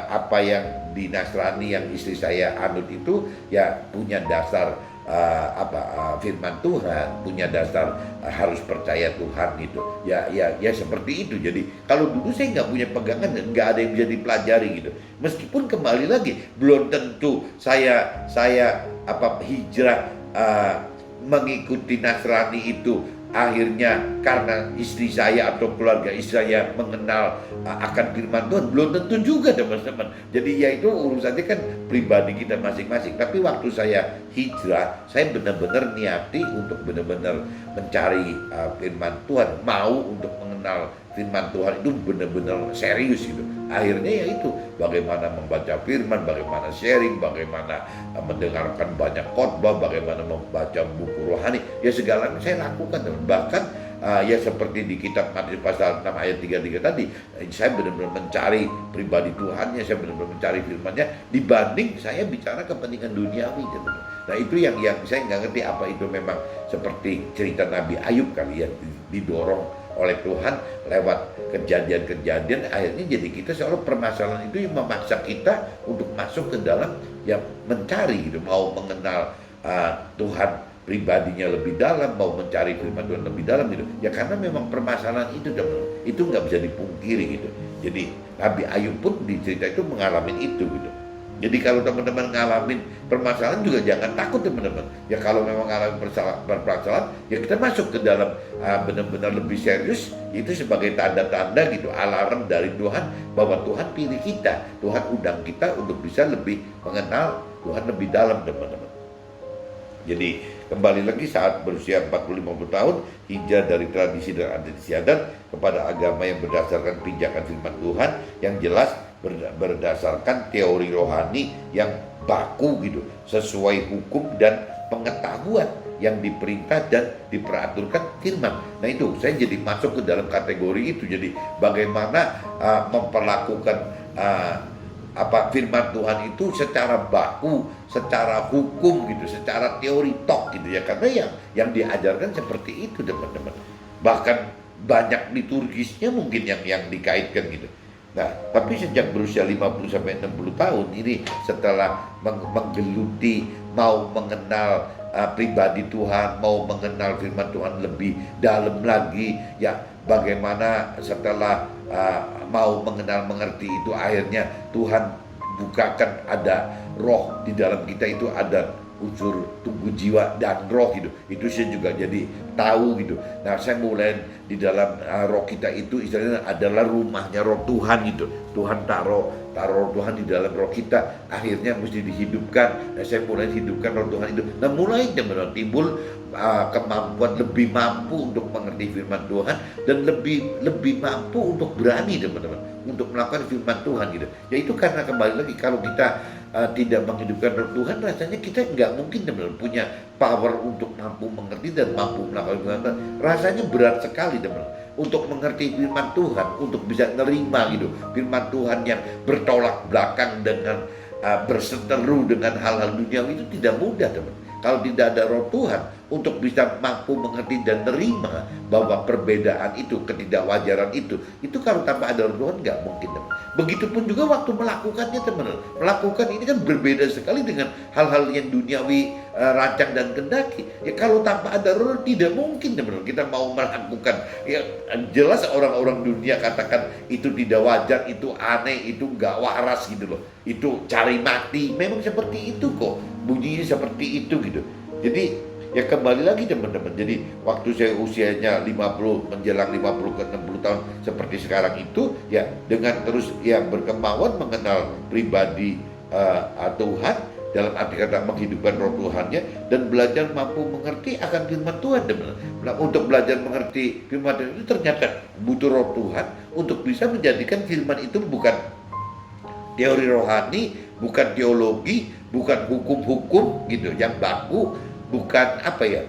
apa yang di Nasrani yang istri saya anut itu ya punya dasar firman Tuhan, punya dasar harus percaya Tuhan gitu. Ya seperti itu. Jadi kalau dulu saya nggak punya pegangan, nggak ada yang bisa dipelajari gitu. Meskipun kembali lagi belum tentu saya hijrah mengikuti Nasrani itu akhirnya karena istri saya atau keluarga istri saya mengenal akan firman Tuhan, belum tentu juga teman-teman. Jadi ya itu urusannya kan pribadi kita masing-masing. Tapi waktu saya hijrah, saya benar-benar niati untuk benar-benar mencari firman Tuhan, mau untuk mengenal firman Tuhan itu benar-benar serius gitu. Akhirnya ya itu bagaimana membaca firman, bagaimana sharing, bagaimana mendengarkan banyak khotbah, bagaimana membaca buku rohani, ya segalanya saya lakukan teman. Bahkan ya seperti di kitab Matius pasal 6 ayat 33 tadi, saya benar-benar mencari pribadi Tuhannya, saya benar-benar mencari firman-Nya dibanding saya bicara kepentingan duniawi teman. Nah itu yang saya nggak ngerti apa itu memang seperti cerita Nabi Ayub kali ya, didorong oleh Tuhan lewat kejadian-kejadian, akhirnya jadi kita seolah permasalahan itu yang memaksa kita untuk masuk ke dalam yang mencari gitu, mau mengenal Tuhan pribadinya lebih dalam, mau mencari firman Tuhan lebih dalam gitu. Ya karena memang permasalahan itu teman, itu nggak bisa dipungkiri gitu. Jadi Nabi Ayub pun di cerita itu mengalami itu gitu. Jadi kalau teman-teman ngalamin permasalahan juga jangan takut teman-teman. Ya kalau memang ngalamin permasalahan, ya kita masuk ke dalam benar-benar lebih serius. Itu sebagai tanda-tanda gitu, alarm dari Tuhan bahwa Tuhan pilih kita, Tuhan undang kita untuk bisa lebih mengenal Tuhan lebih dalam teman-teman. Jadi kembali lagi saat berusia 40-50 tahun, hijrah dari tradisi dan adat istiadat kepada agama yang berdasarkan pijakan firman Tuhan yang jelas berdasarkan teori rohani yang baku gitu, sesuai hukum dan pengetahuan yang diperintah dan diperaturkan firman. Nah itu saya jadi masuk ke dalam kategori itu. Jadi bagaimana memperlakukan firman Tuhan itu secara baku, secara hukum gitu, secara teori tok gitu ya. Karena yang diajarkan seperti itu teman-teman. Bahkan banyak liturgisnya mungkin yang dikaitkan gitu. Nah, tapi sejak berusia 50 sampai 60 tahun ini setelah menggeluti, mau mengenal pribadi Tuhan, mau mengenal firman Tuhan lebih dalam lagi, ya bagaimana setelah mau mengenal mengerti itu akhirnya Tuhan bukakan ada roh di dalam kita, itu ada unsur tubuh jiwa dan roh gitu. Itu saya juga jadi tahu gitu. Nah saya mulai di dalam roh kita itu istilahnya adalah rumahnya roh Tuhan gitu. Tuhan taruh Tuhan di dalam roh kita, akhirnya mesti dihidupkan. Nah saya mulai hidupkan roh Tuhan itu. Nah mulai timbul kemampuan, lebih mampu untuk mengerti firman Tuhan dan lebih mampu untuk berani teman-teman untuk melakukan firman Tuhan gitu. Ya itu karena kembali lagi kalau kita tidak menghidupkan roh Tuhan, rasanya kita nggak mungkin teman-teman punya power untuk mampu mengerti dan mampu melakukan firman Tuhan. Rasanya berat sekali teman-teman untuk mengerti firman Tuhan, untuk bisa nerima gitu firman Tuhan yang bertolak belakang dengan berseteru dengan hal-hal duniawi, itu tidak mudah teman. Kalau tidak ada roh Tuhan untuk bisa mampu mengerti dan nerima bahwa perbedaan itu, ketidakwajaran itu kalau tanpa ada roh Tuhan nggak mungkin teman. Begitupun juga waktu melakukannya teman. Melakukan ini kan berbeda sekali dengan hal-hal yang duniawi, rancang dan kendaki. Ya kalau tanpa ada roh tidak mungkin teman. Kita mau melakukan, ya jelas orang-orang dunia katakan itu tidak wajar, itu aneh, itu nggak waras gitu loh. Itu cari mati. Memang seperti itu kok. Bunyinya seperti itu gitu. Jadi ya kembali lagi teman-teman. Jadi waktu saya usianya 50 menjelang 50 ke 60 tahun seperti sekarang itu, ya dengan terus yang berkemauan mengenal pribadi Tuhan dalam arti kata menghidupkan roh Tuhannya dan belajar mampu mengerti akan firman Tuhan teman-teman. Nah, untuk belajar mengerti firman Tuhan itu ternyata butuh roh Tuhan untuk bisa menjadikan firman itu bukan teori rohani, bukan teologi, bukan hukum-hukum gitu yang baku, bukan apa ya,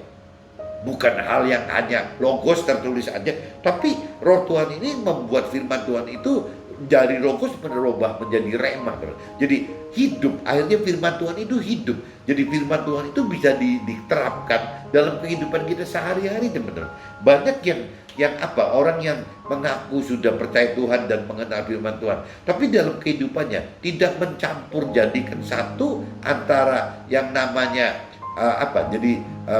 bukan hal yang hanya logos tertulis aja, tapi Roh Tuhan ini membuat firman Tuhan itu dari logos berubah menjadi rema. Jadi hidup, akhirnya firman Tuhan itu hidup. Jadi firman Tuhan itu bisa diterapkan dalam kehidupan kita sehari-hari, teman-teman. Banyak yang apa, orang yang mengaku sudah percaya Tuhan dan mengenal firman Tuhan, tapi dalam kehidupannya tidak mencampur jadikan satu antara yang namanya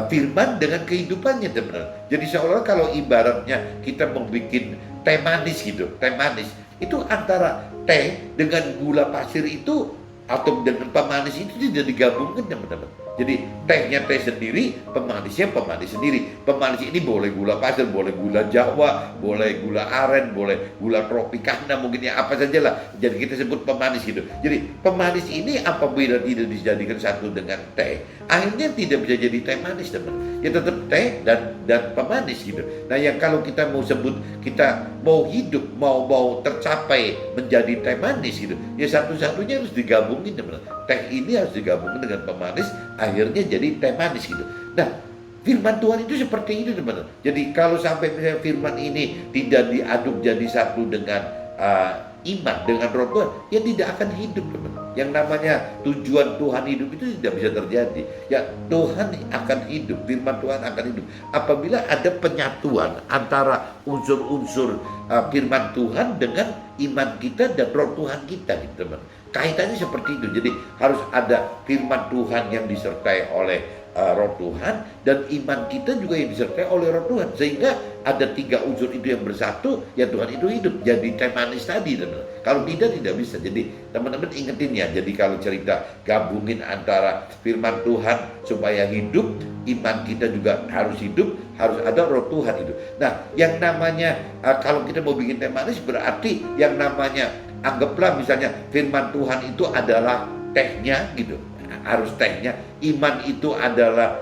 firman dengan kehidupannya, teman-teman. Jadi seolah kalau ibaratnya kita mau bikin teh manis gitu, teh manis itu antara teh dengan gula pasir itu atau dengan pemanis itu tidak digabungkan, teman-teman. Jadi tehnya teh sendiri, pemanisnya pemanis sendiri. Pemanis ini boleh gula pasir, boleh gula Jawa, boleh gula aren, boleh gula tropicana, mungkin ya apa saja lah. Jadi kita sebut pemanis gitu. Jadi pemanis ini apabila tidak dijadikan satu dengan teh, akhirnya tidak bisa jadi teh manis, teman. Ya tetap teh dan pemanis gitu. Nah, yang kalau kita mau sebut kita mau hidup, mau tercapai menjadi teh manis gitu, ya satu-satunya harus digabungin, teman. Teh ini harus digabungin dengan pemanis, akhirnya jadi teh manis gitu. Nah, firman Tuhan itu seperti itu, teman. Jadi kalau sampai misalnya firman ini tidak diaduk jadi satu dengan iman, dengan Roh Tuhan, ya tidak akan hidup, teman. Yang namanya tujuan Tuhan hidup itu tidak bisa terjadi. Ya, Tuhan akan hidup, firman Tuhan akan hidup apabila ada penyatuan antara unsur-unsur firman Tuhan dengan iman kita dan Roh Tuhan kita, gitu, teman. Kaitannya seperti itu. Jadi harus ada firman Tuhan yang disertai oleh Roh Tuhan, dan iman kita juga yang disertai oleh Roh Tuhan, sehingga ada tiga unsur itu yang bersatu, ya Tuhan itu hidup jadi teh manis tadi, teman. Kalau tidak bisa. Jadi teman-teman ingetin ya, jadi kalau cerita gabungin antara firman Tuhan supaya hidup, iman kita juga harus hidup, harus ada Roh Tuhan itu. Nah, yang namanya kalau kita mau bikin teh manis, berarti yang namanya, anggaplah misalnya firman Tuhan itu adalah tehnya gitu, harus tehnya, iman itu adalah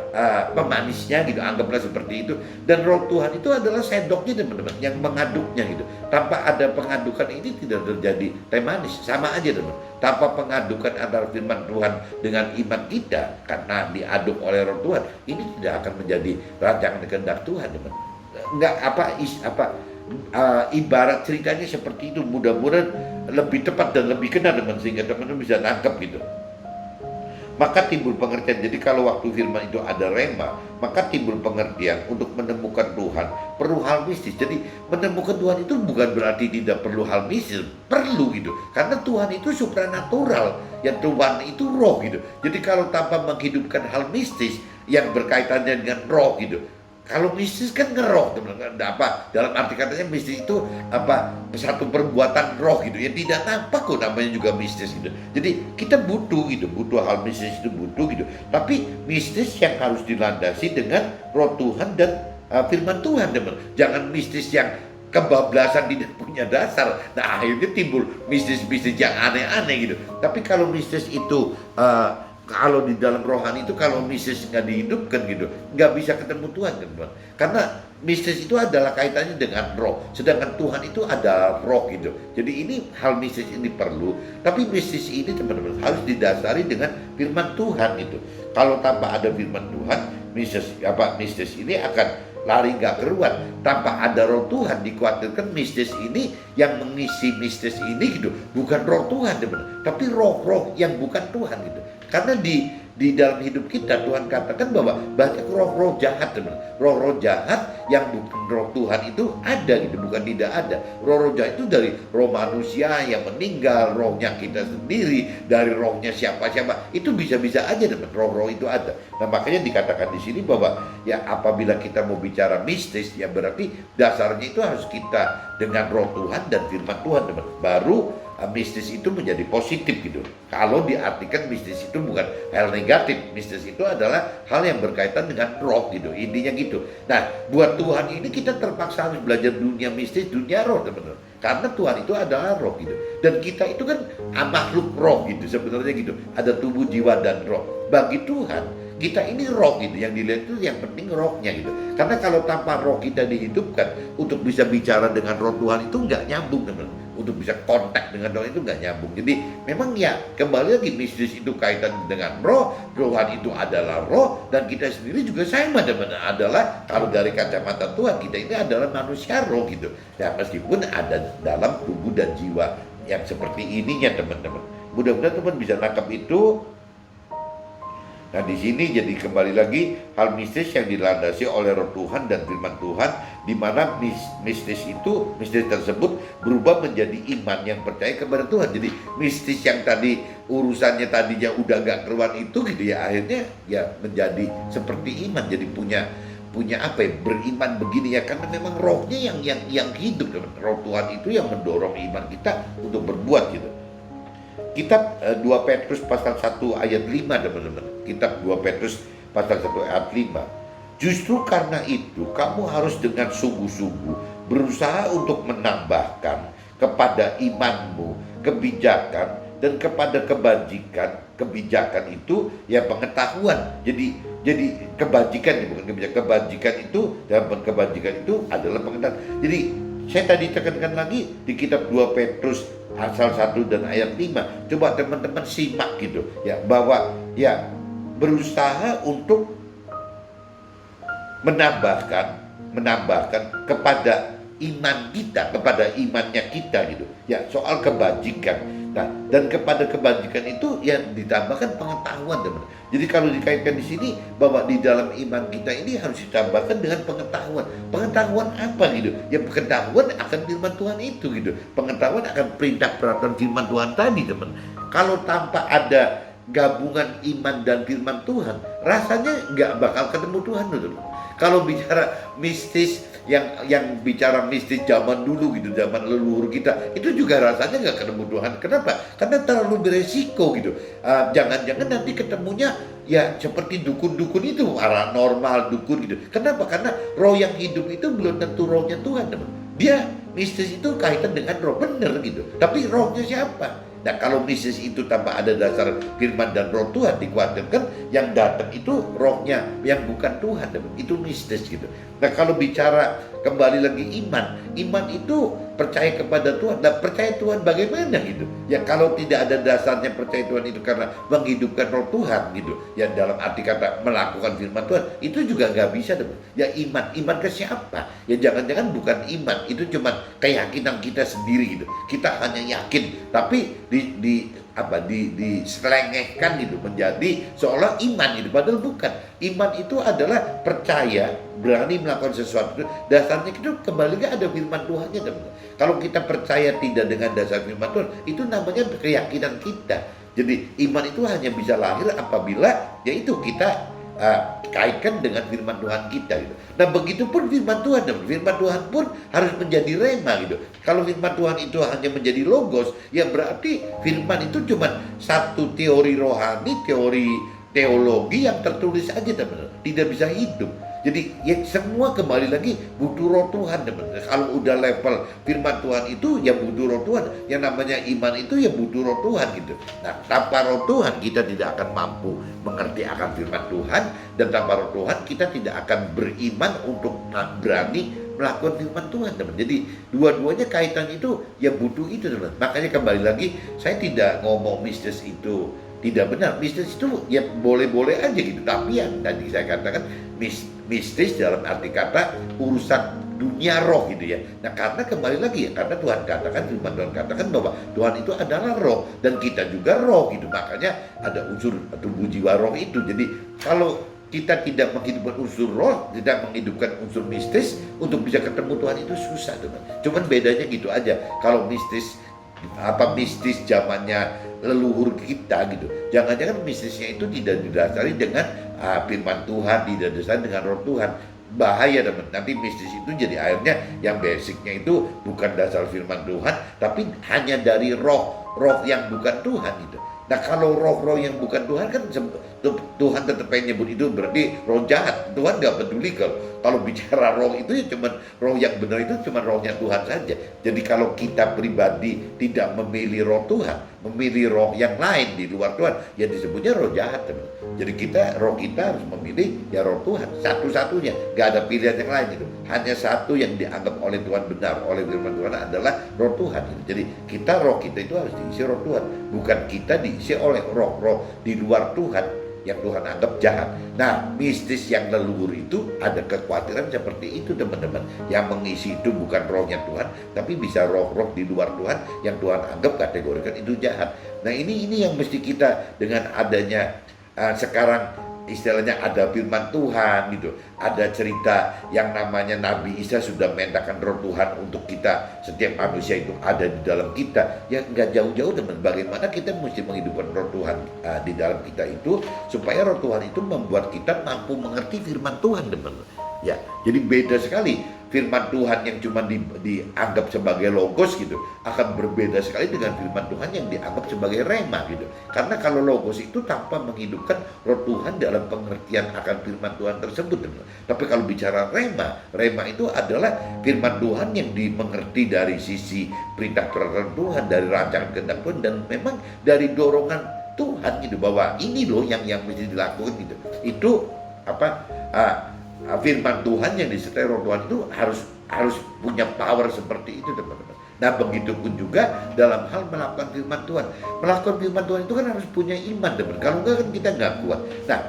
pemanisnya gitu, anggaplah seperti itu, dan Roh Tuhan itu adalah sendoknya, teman-teman, yang mengaduknya gitu. Tanpa ada pengadukan ini tidak terjadi teh manis, sama aja, teman. Tanpa pengadukan antara firman Tuhan dengan iman kita karena diaduk oleh Roh Tuhan, ini tidak akan menjadi rancangan kehendak Tuhan, teman. Enggak ibarat ceritanya seperti itu. Mudah-mudahan lebih tepat dan lebih kena, teman, sehingga teman-teman bisa nangkep gitu. Maka timbul pengertian. Jadi kalau waktu firman itu ada rema, maka timbul pengertian untuk menemukan Tuhan perlu hal mistis. Jadi menemukan Tuhan itu bukan berarti tidak perlu hal mistis, perlu gitu. Karena Tuhan itu supranatural, yang Tuhan itu roh gitu. Jadi kalau tanpa menghidupkan hal mistis yang berkaitannya dengan roh gitu, kalau mistis kan ngeroh, teman-teman. Dalam arti katanya mistis itu satu perbuatan roh gitu, ya tidak nampak kok, namanya juga mistis gitu. Jadi kita butuh hal mistis itu, butuh gitu. Tapi mistis yang harus dilandasi dengan Roh Tuhan dan firman Tuhan, teman. Jangan mistis yang kebablasan, tidak punya dasar. Nah, akhirnya timbul mistis-mistis yang aneh-aneh gitu. Tapi kalau mistis itu kalau di dalam rohani itu, kalau mistis nggak dihidupkan gitu, nggak bisa ketemu Tuhan, teman. Karena mistis itu adalah kaitannya dengan roh, sedangkan Tuhan itu adalah roh gitu. Jadi ini hal mistis ini perlu, tapi mistis ini, teman-teman, harus didasari dengan firman Tuhan gitu. Kalau tanpa ada firman Tuhan, mistis ini akan lari nggak keluar. Tanpa ada Roh Tuhan, dikhawatirkan mistis ini yang mengisi mistis ini gitu bukan Roh Tuhan, teman, tapi roh-roh yang bukan Tuhan gitu. Karena di dalam hidup kita Tuhan katakan bahwa banyak roh-roh jahat, teman. Roh-roh jahat yang bukan Roh Tuhan itu ada gitu, bukan tidak ada. Roh-roh jahat itu dari roh manusia yang meninggal, rohnya kita sendiri, dari rohnya siapa-siapa. Itu bisa-bisa aja, teman. Roh-roh itu ada. Nah, makanya dikatakan di sini bahwa ya apabila kita mau bicara mistis, ya berarti dasarnya itu harus kita dengan Roh Tuhan dan firman Tuhan, teman. Baru mistis itu menjadi positif gitu. Kalau diartikan mistis itu bukan hal negatif, mistis itu adalah hal yang berkaitan dengan roh gitu, intinya gitu. Nah, buat Tuhan ini kita terpaksa harus belajar dunia mistis, dunia roh, teman-teman. Karena Tuhan itu adalah roh gitu, dan kita itu kan makhluk roh gitu sebenarnya gitu. Ada tubuh, jiwa, dan roh. Bagi Tuhan, kita ini roh gitu, yang dilihat itu yang penting rohnya gitu. Karena kalau tanpa roh kita dihidupkan untuk bisa bicara dengan Roh Tuhan itu nggak nyambung, teman. untuk bisa kontak dengan Tuhan itu nggak nyambung. Jadi memang ya kembali lagi mistis itu kaitan dengan roh, Tuhan itu adalah roh, dan kita sendiri juga sama teman-teman adalah kalau dari kacamata Tuhan kita ini adalah manusia roh gitu. Ya meskipun ada dalam tubuh dan jiwa yang seperti ininya teman-teman. Mudah-mudahan teman bisa nangkap itu. Nah di sini jadi kembali lagi hal mistis yang dilandasi oleh roh Tuhan dan firman Tuhan, di mana mistis tersebut berubah menjadi iman yang percaya kepada Tuhan. Jadi mistis yang tadi urusannya tadinya udah gak keluar itu gitu ya, akhirnya ya menjadi seperti iman, jadi punya apa ya, beriman begini ya, karena memang rohnya yang hidup, roh Tuhan itu yang mendorong iman kita untuk berbuat gitu. Kitab 2 Petrus pasal 1 ayat 5 teman-teman. Kitab 2 Petrus pasal 1 ayat 5. Justru karena itu kamu harus dengan sungguh-sungguh berusaha untuk menambahkan kepada imanmu kebijakan, dan kepada kebajikan. Kebijakan itu ya pengetahuan. Jadi kebajikan, bukan kebijakan. Kebajikan itu, dan kebajikan itu adalah pengetahuan. Jadi saya tadi tekankan lagi di kitab 2 Petrus pasal 1 dan ayat 5. Coba teman-teman simak gitu ya, bahwa ya berusaha untuk menambahkan kepada iman kita, kepada imannya kita gitu. Ya, soal kebajikan. Nah, dan kepada kebajikan itu yang ditambahkan pengetahuan, teman. Jadi kalau dikaitkan di sini bahwa di dalam iman kita ini harus ditambahkan dengan pengetahuan. Pengetahuan apa gitu? Ya pengetahuan akan firman Tuhan itu gitu. Pengetahuan akan perintah peraturan firman Tuhan tadi, teman. Kalau tanpa ada gabungan iman dan firman Tuhan, rasanya nggak bakal ketemu Tuhan, teman. Kalau bicara mistis, yang bicara mistis zaman dulu gitu, zaman leluhur kita, itu juga rasanya nggak ketemu Tuhan. Kenapa? Karena terlalu beresiko gitu. Jangan-jangan nanti ketemunya ya seperti dukun-dukun itu, paranormal dukun gitu. Kenapa? Karena roh yang hidup itu belum tentu rohnya Tuhan, teman. Dia mistis itu kaitan dengan roh, bener gitu. Tapi rohnya siapa? Nah kalau mistis itu tanpa ada dasar firman dan roh Tuhan, dikhawatirkan yang datang itu rohnya yang bukan Tuhan, itu mistis gitu. Nah kalau bicara kembali lagi iman itu percaya kepada Tuhan. Nah percaya Tuhan bagaimana gitu? Ya kalau tidak ada dasarnya percaya Tuhan itu karena menghidupkan roh Tuhan gitu. Ya dalam arti kata melakukan firman Tuhan, itu juga nggak bisa. Ya iman ke siapa? Ya jangan-jangan bukan iman, itu cuma keyakinan kita sendiri gitu. Kita hanya yakin, tapi diselengehkan gitu menjadi seolah iman gitu, padahal bukan. Iman itu adalah percaya, berani melakukan sesuatu. Dasarnya itu kembali ke ada firman Tuhannya, teman. Kalau kita percaya tidak dengan dasar firman Tuhan, itu namanya keyakinan kita. Jadi iman itu hanya bisa lahir apabila yaitu kita kaitkan dengan firman Tuhan kita gitu. Nah begitupun firman Tuhan, firman Tuhan pun harus menjadi rema gitu. Kalau firman Tuhan itu hanya menjadi logos, ya berarti firman itu cuma satu teori rohani, teologi yang tertulis aja, teman, tidak bisa hidup. Jadi ya semua kembali lagi butuh roh Tuhan, teman. Kalau udah level firman Tuhan itu ya butuh roh Tuhan. Yang namanya iman itu ya butuh roh Tuhan gitu. Nah tanpa roh Tuhan kita tidak akan mampu mengerti akan firman Tuhan, dan tanpa roh Tuhan kita tidak akan beriman untuk berani melakukan firman Tuhan, teman. Jadi dua-duanya kaitan itu ya butuh itu, teman. Makanya kembali lagi saya tidak ngomong mistis itu tidak benar. Mistis itu ya boleh-boleh aja gitu, tapi yang tadi saya katakan mistis dalam arti kata urusan dunia roh gitu ya. Nah karena kembali lagi ya, karena Tuhan katakan, firman Tuhan katakan bahwa Tuhan itu adalah roh dan kita juga roh gitu. Makanya ada unsur tubuh jiwa roh itu. Jadi kalau kita tidak menghidupkan unsur roh, tidak menghidupkan unsur mistis, untuk bisa ketemu Tuhan itu susah, teman. Cuman bedanya gitu aja. Kalau mistis zamannya leluhur kita gitu, jangan-jangan mistisnya itu tidak didasari dengan firman Tuhan, tidak didasari dengan roh Tuhan. Bahaya, teman. Nanti mistis itu jadi akhirnya yang basicnya itu bukan dasar firman Tuhan, tapi hanya dari roh yang bukan Tuhan gitu. Nah kalau roh-roh yang bukan Tuhan kan Tuhan tetap pengen nyebut itu berarti roh jahat. Tuhan nggak peduli kalau bicara roh itu ya cuman roh yang benar itu cuma rohnya Tuhan saja. Jadi kalau kita pribadi tidak memilih roh Tuhan, memilih roh yang lain di luar Tuhan, ya disebutnya roh jahat, teman. Jadi roh kita harus memilih ya roh Tuhan, satu-satunya, nggak ada pilihan yang lain itu. Hanya satu yang dianggap oleh Tuhan benar, oleh firman Tuhan adalah roh Tuhan. Jadi roh kita itu harus diisi roh Tuhan, bukan kita diisi oleh roh-roh di luar Tuhan yang Tuhan anggap jahat. Nah, mistis yang leluhur itu ada kekhawatiran seperti itu, teman-teman. Yang mengisi itu bukan rohnya Tuhan, tapi bisa roh-roh di luar Tuhan yang Tuhan anggap kategorikan itu jahat. Nah, ini yang mesti kita dengan adanya sekarang istilahnya ada firman Tuhan gitu, ada cerita yang namanya Nabi Isa sudah menyatakan roh Tuhan untuk kita, setiap manusia itu ada di dalam kita. Ya nggak jauh-jauh teman, bagaimana kita mesti menghidupkan roh Tuhan di dalam kita itu, supaya roh Tuhan itu membuat kita mampu mengerti firman Tuhan, teman. Ya, jadi beda sekali firman Tuhan yang cuma dianggap sebagai logos gitu, akan berbeda sekali dengan firman Tuhan yang dianggap sebagai rema gitu. Karena kalau logos itu tanpa menghidupkan roh Tuhan dalam pengertian akan firman Tuhan tersebut, teman. Tapi kalau bicara rema itu adalah firman Tuhan yang dimengerti dari sisi perintah-perintah Tuhan, dari rancangan kehendak Tuhan, dan memang dari dorongan Tuhan gitu, bahwa ini loh yang mesti dilakukan gitu. Itu firman Tuhan yang disertai roh Tuhan itu harus punya power seperti itu, teman-teman. Nah, begitupun juga dalam hal melakukan firman Tuhan. Melakukan firman Tuhan itu kan harus punya iman, teman. Kalau enggak kan kita nggak kuat. Nah,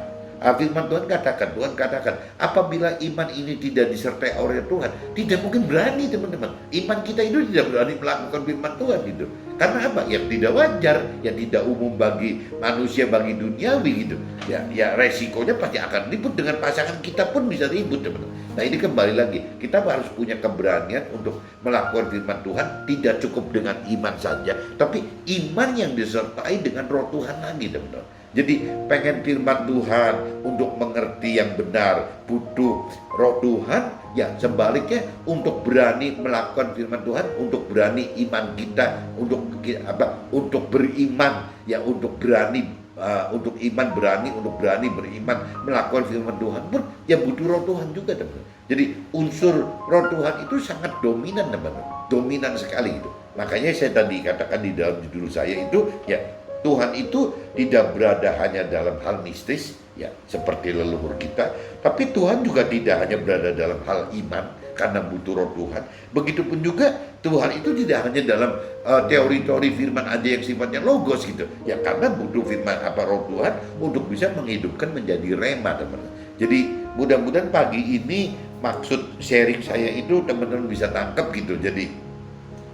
firman Tuhan katakan, apabila iman ini tidak disertai oleh Tuhan, tidak mungkin berani, teman-teman. Iman kita itu tidak berani melakukan firman Tuhan gitu. Karena apa? Yang tidak wajar, yang tidak umum bagi manusia, bagi duniawi gitu. Ya resikonya pasti akan ribut, dengan pasangan kita pun bisa ribut, teman-teman. Nah, ini kembali lagi, kita harus punya keberanian untuk melakukan firman Tuhan, tidak cukup dengan iman saja, tapi iman yang disertai dengan roh Tuhan lagi, teman-teman. Jadi pengen firman Tuhan untuk mengerti yang benar, butuh roh Tuhan. Ya sebaliknya, untuk berani melakukan firman Tuhan, untuk berani iman kita, untuk beriman, ya untuk berani untuk iman, untuk berani beriman melakukan firman Tuhan pun ya butuh roh Tuhan juga, teman. Jadi unsur roh Tuhan itu sangat dominan, teman, dominan sekali itu. Makanya saya tadi katakan di dalam judul saya itu, ya Tuhan itu tidak berada hanya dalam hal mistis, ya seperti leluhur kita, tapi Tuhan juga tidak hanya berada dalam hal iman karena butuh roh Tuhan. Begitupun juga Tuhan itu tidak hanya dalam teori-teori firman aja yang sifatnya logos gitu, ya karena butuh firman roh Tuhan untuk bisa menghidupkan menjadi rema, teman-teman. Jadi mudah-mudahan pagi ini maksud sharing saya itu teman-teman bisa tangkap gitu. Jadi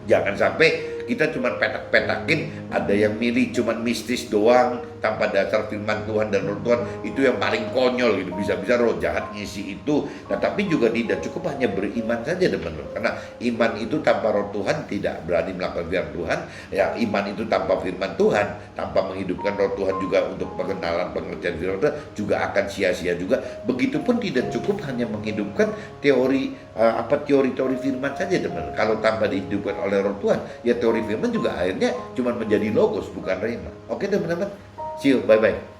jangan sampai kita cuma petak-petakin, ada yang milih cuma mistis doang tanpa dasar firman Tuhan dan roh Tuhan, itu yang paling konyol gitu, bisa-bisa roh jahat ngisi itu. Nah, tapi juga tidak cukup hanya beriman saja, teman-teman, karena iman itu tanpa roh Tuhan tidak berani melakukan firman Tuhan. Ya, iman itu tanpa firman Tuhan, tanpa menghidupkan roh Tuhan juga untuk pengenalan pengertian firman Tuhan, juga akan sia-sia juga. Begitupun tidak cukup hanya menghidupkan teori firman saja, teman. Kalau tanpa dihidupkan oleh roh Tuhan, ya teori firman juga akhirnya cuma menjadi logos, bukan rema. Oke, teman-teman, see you, bye-bye.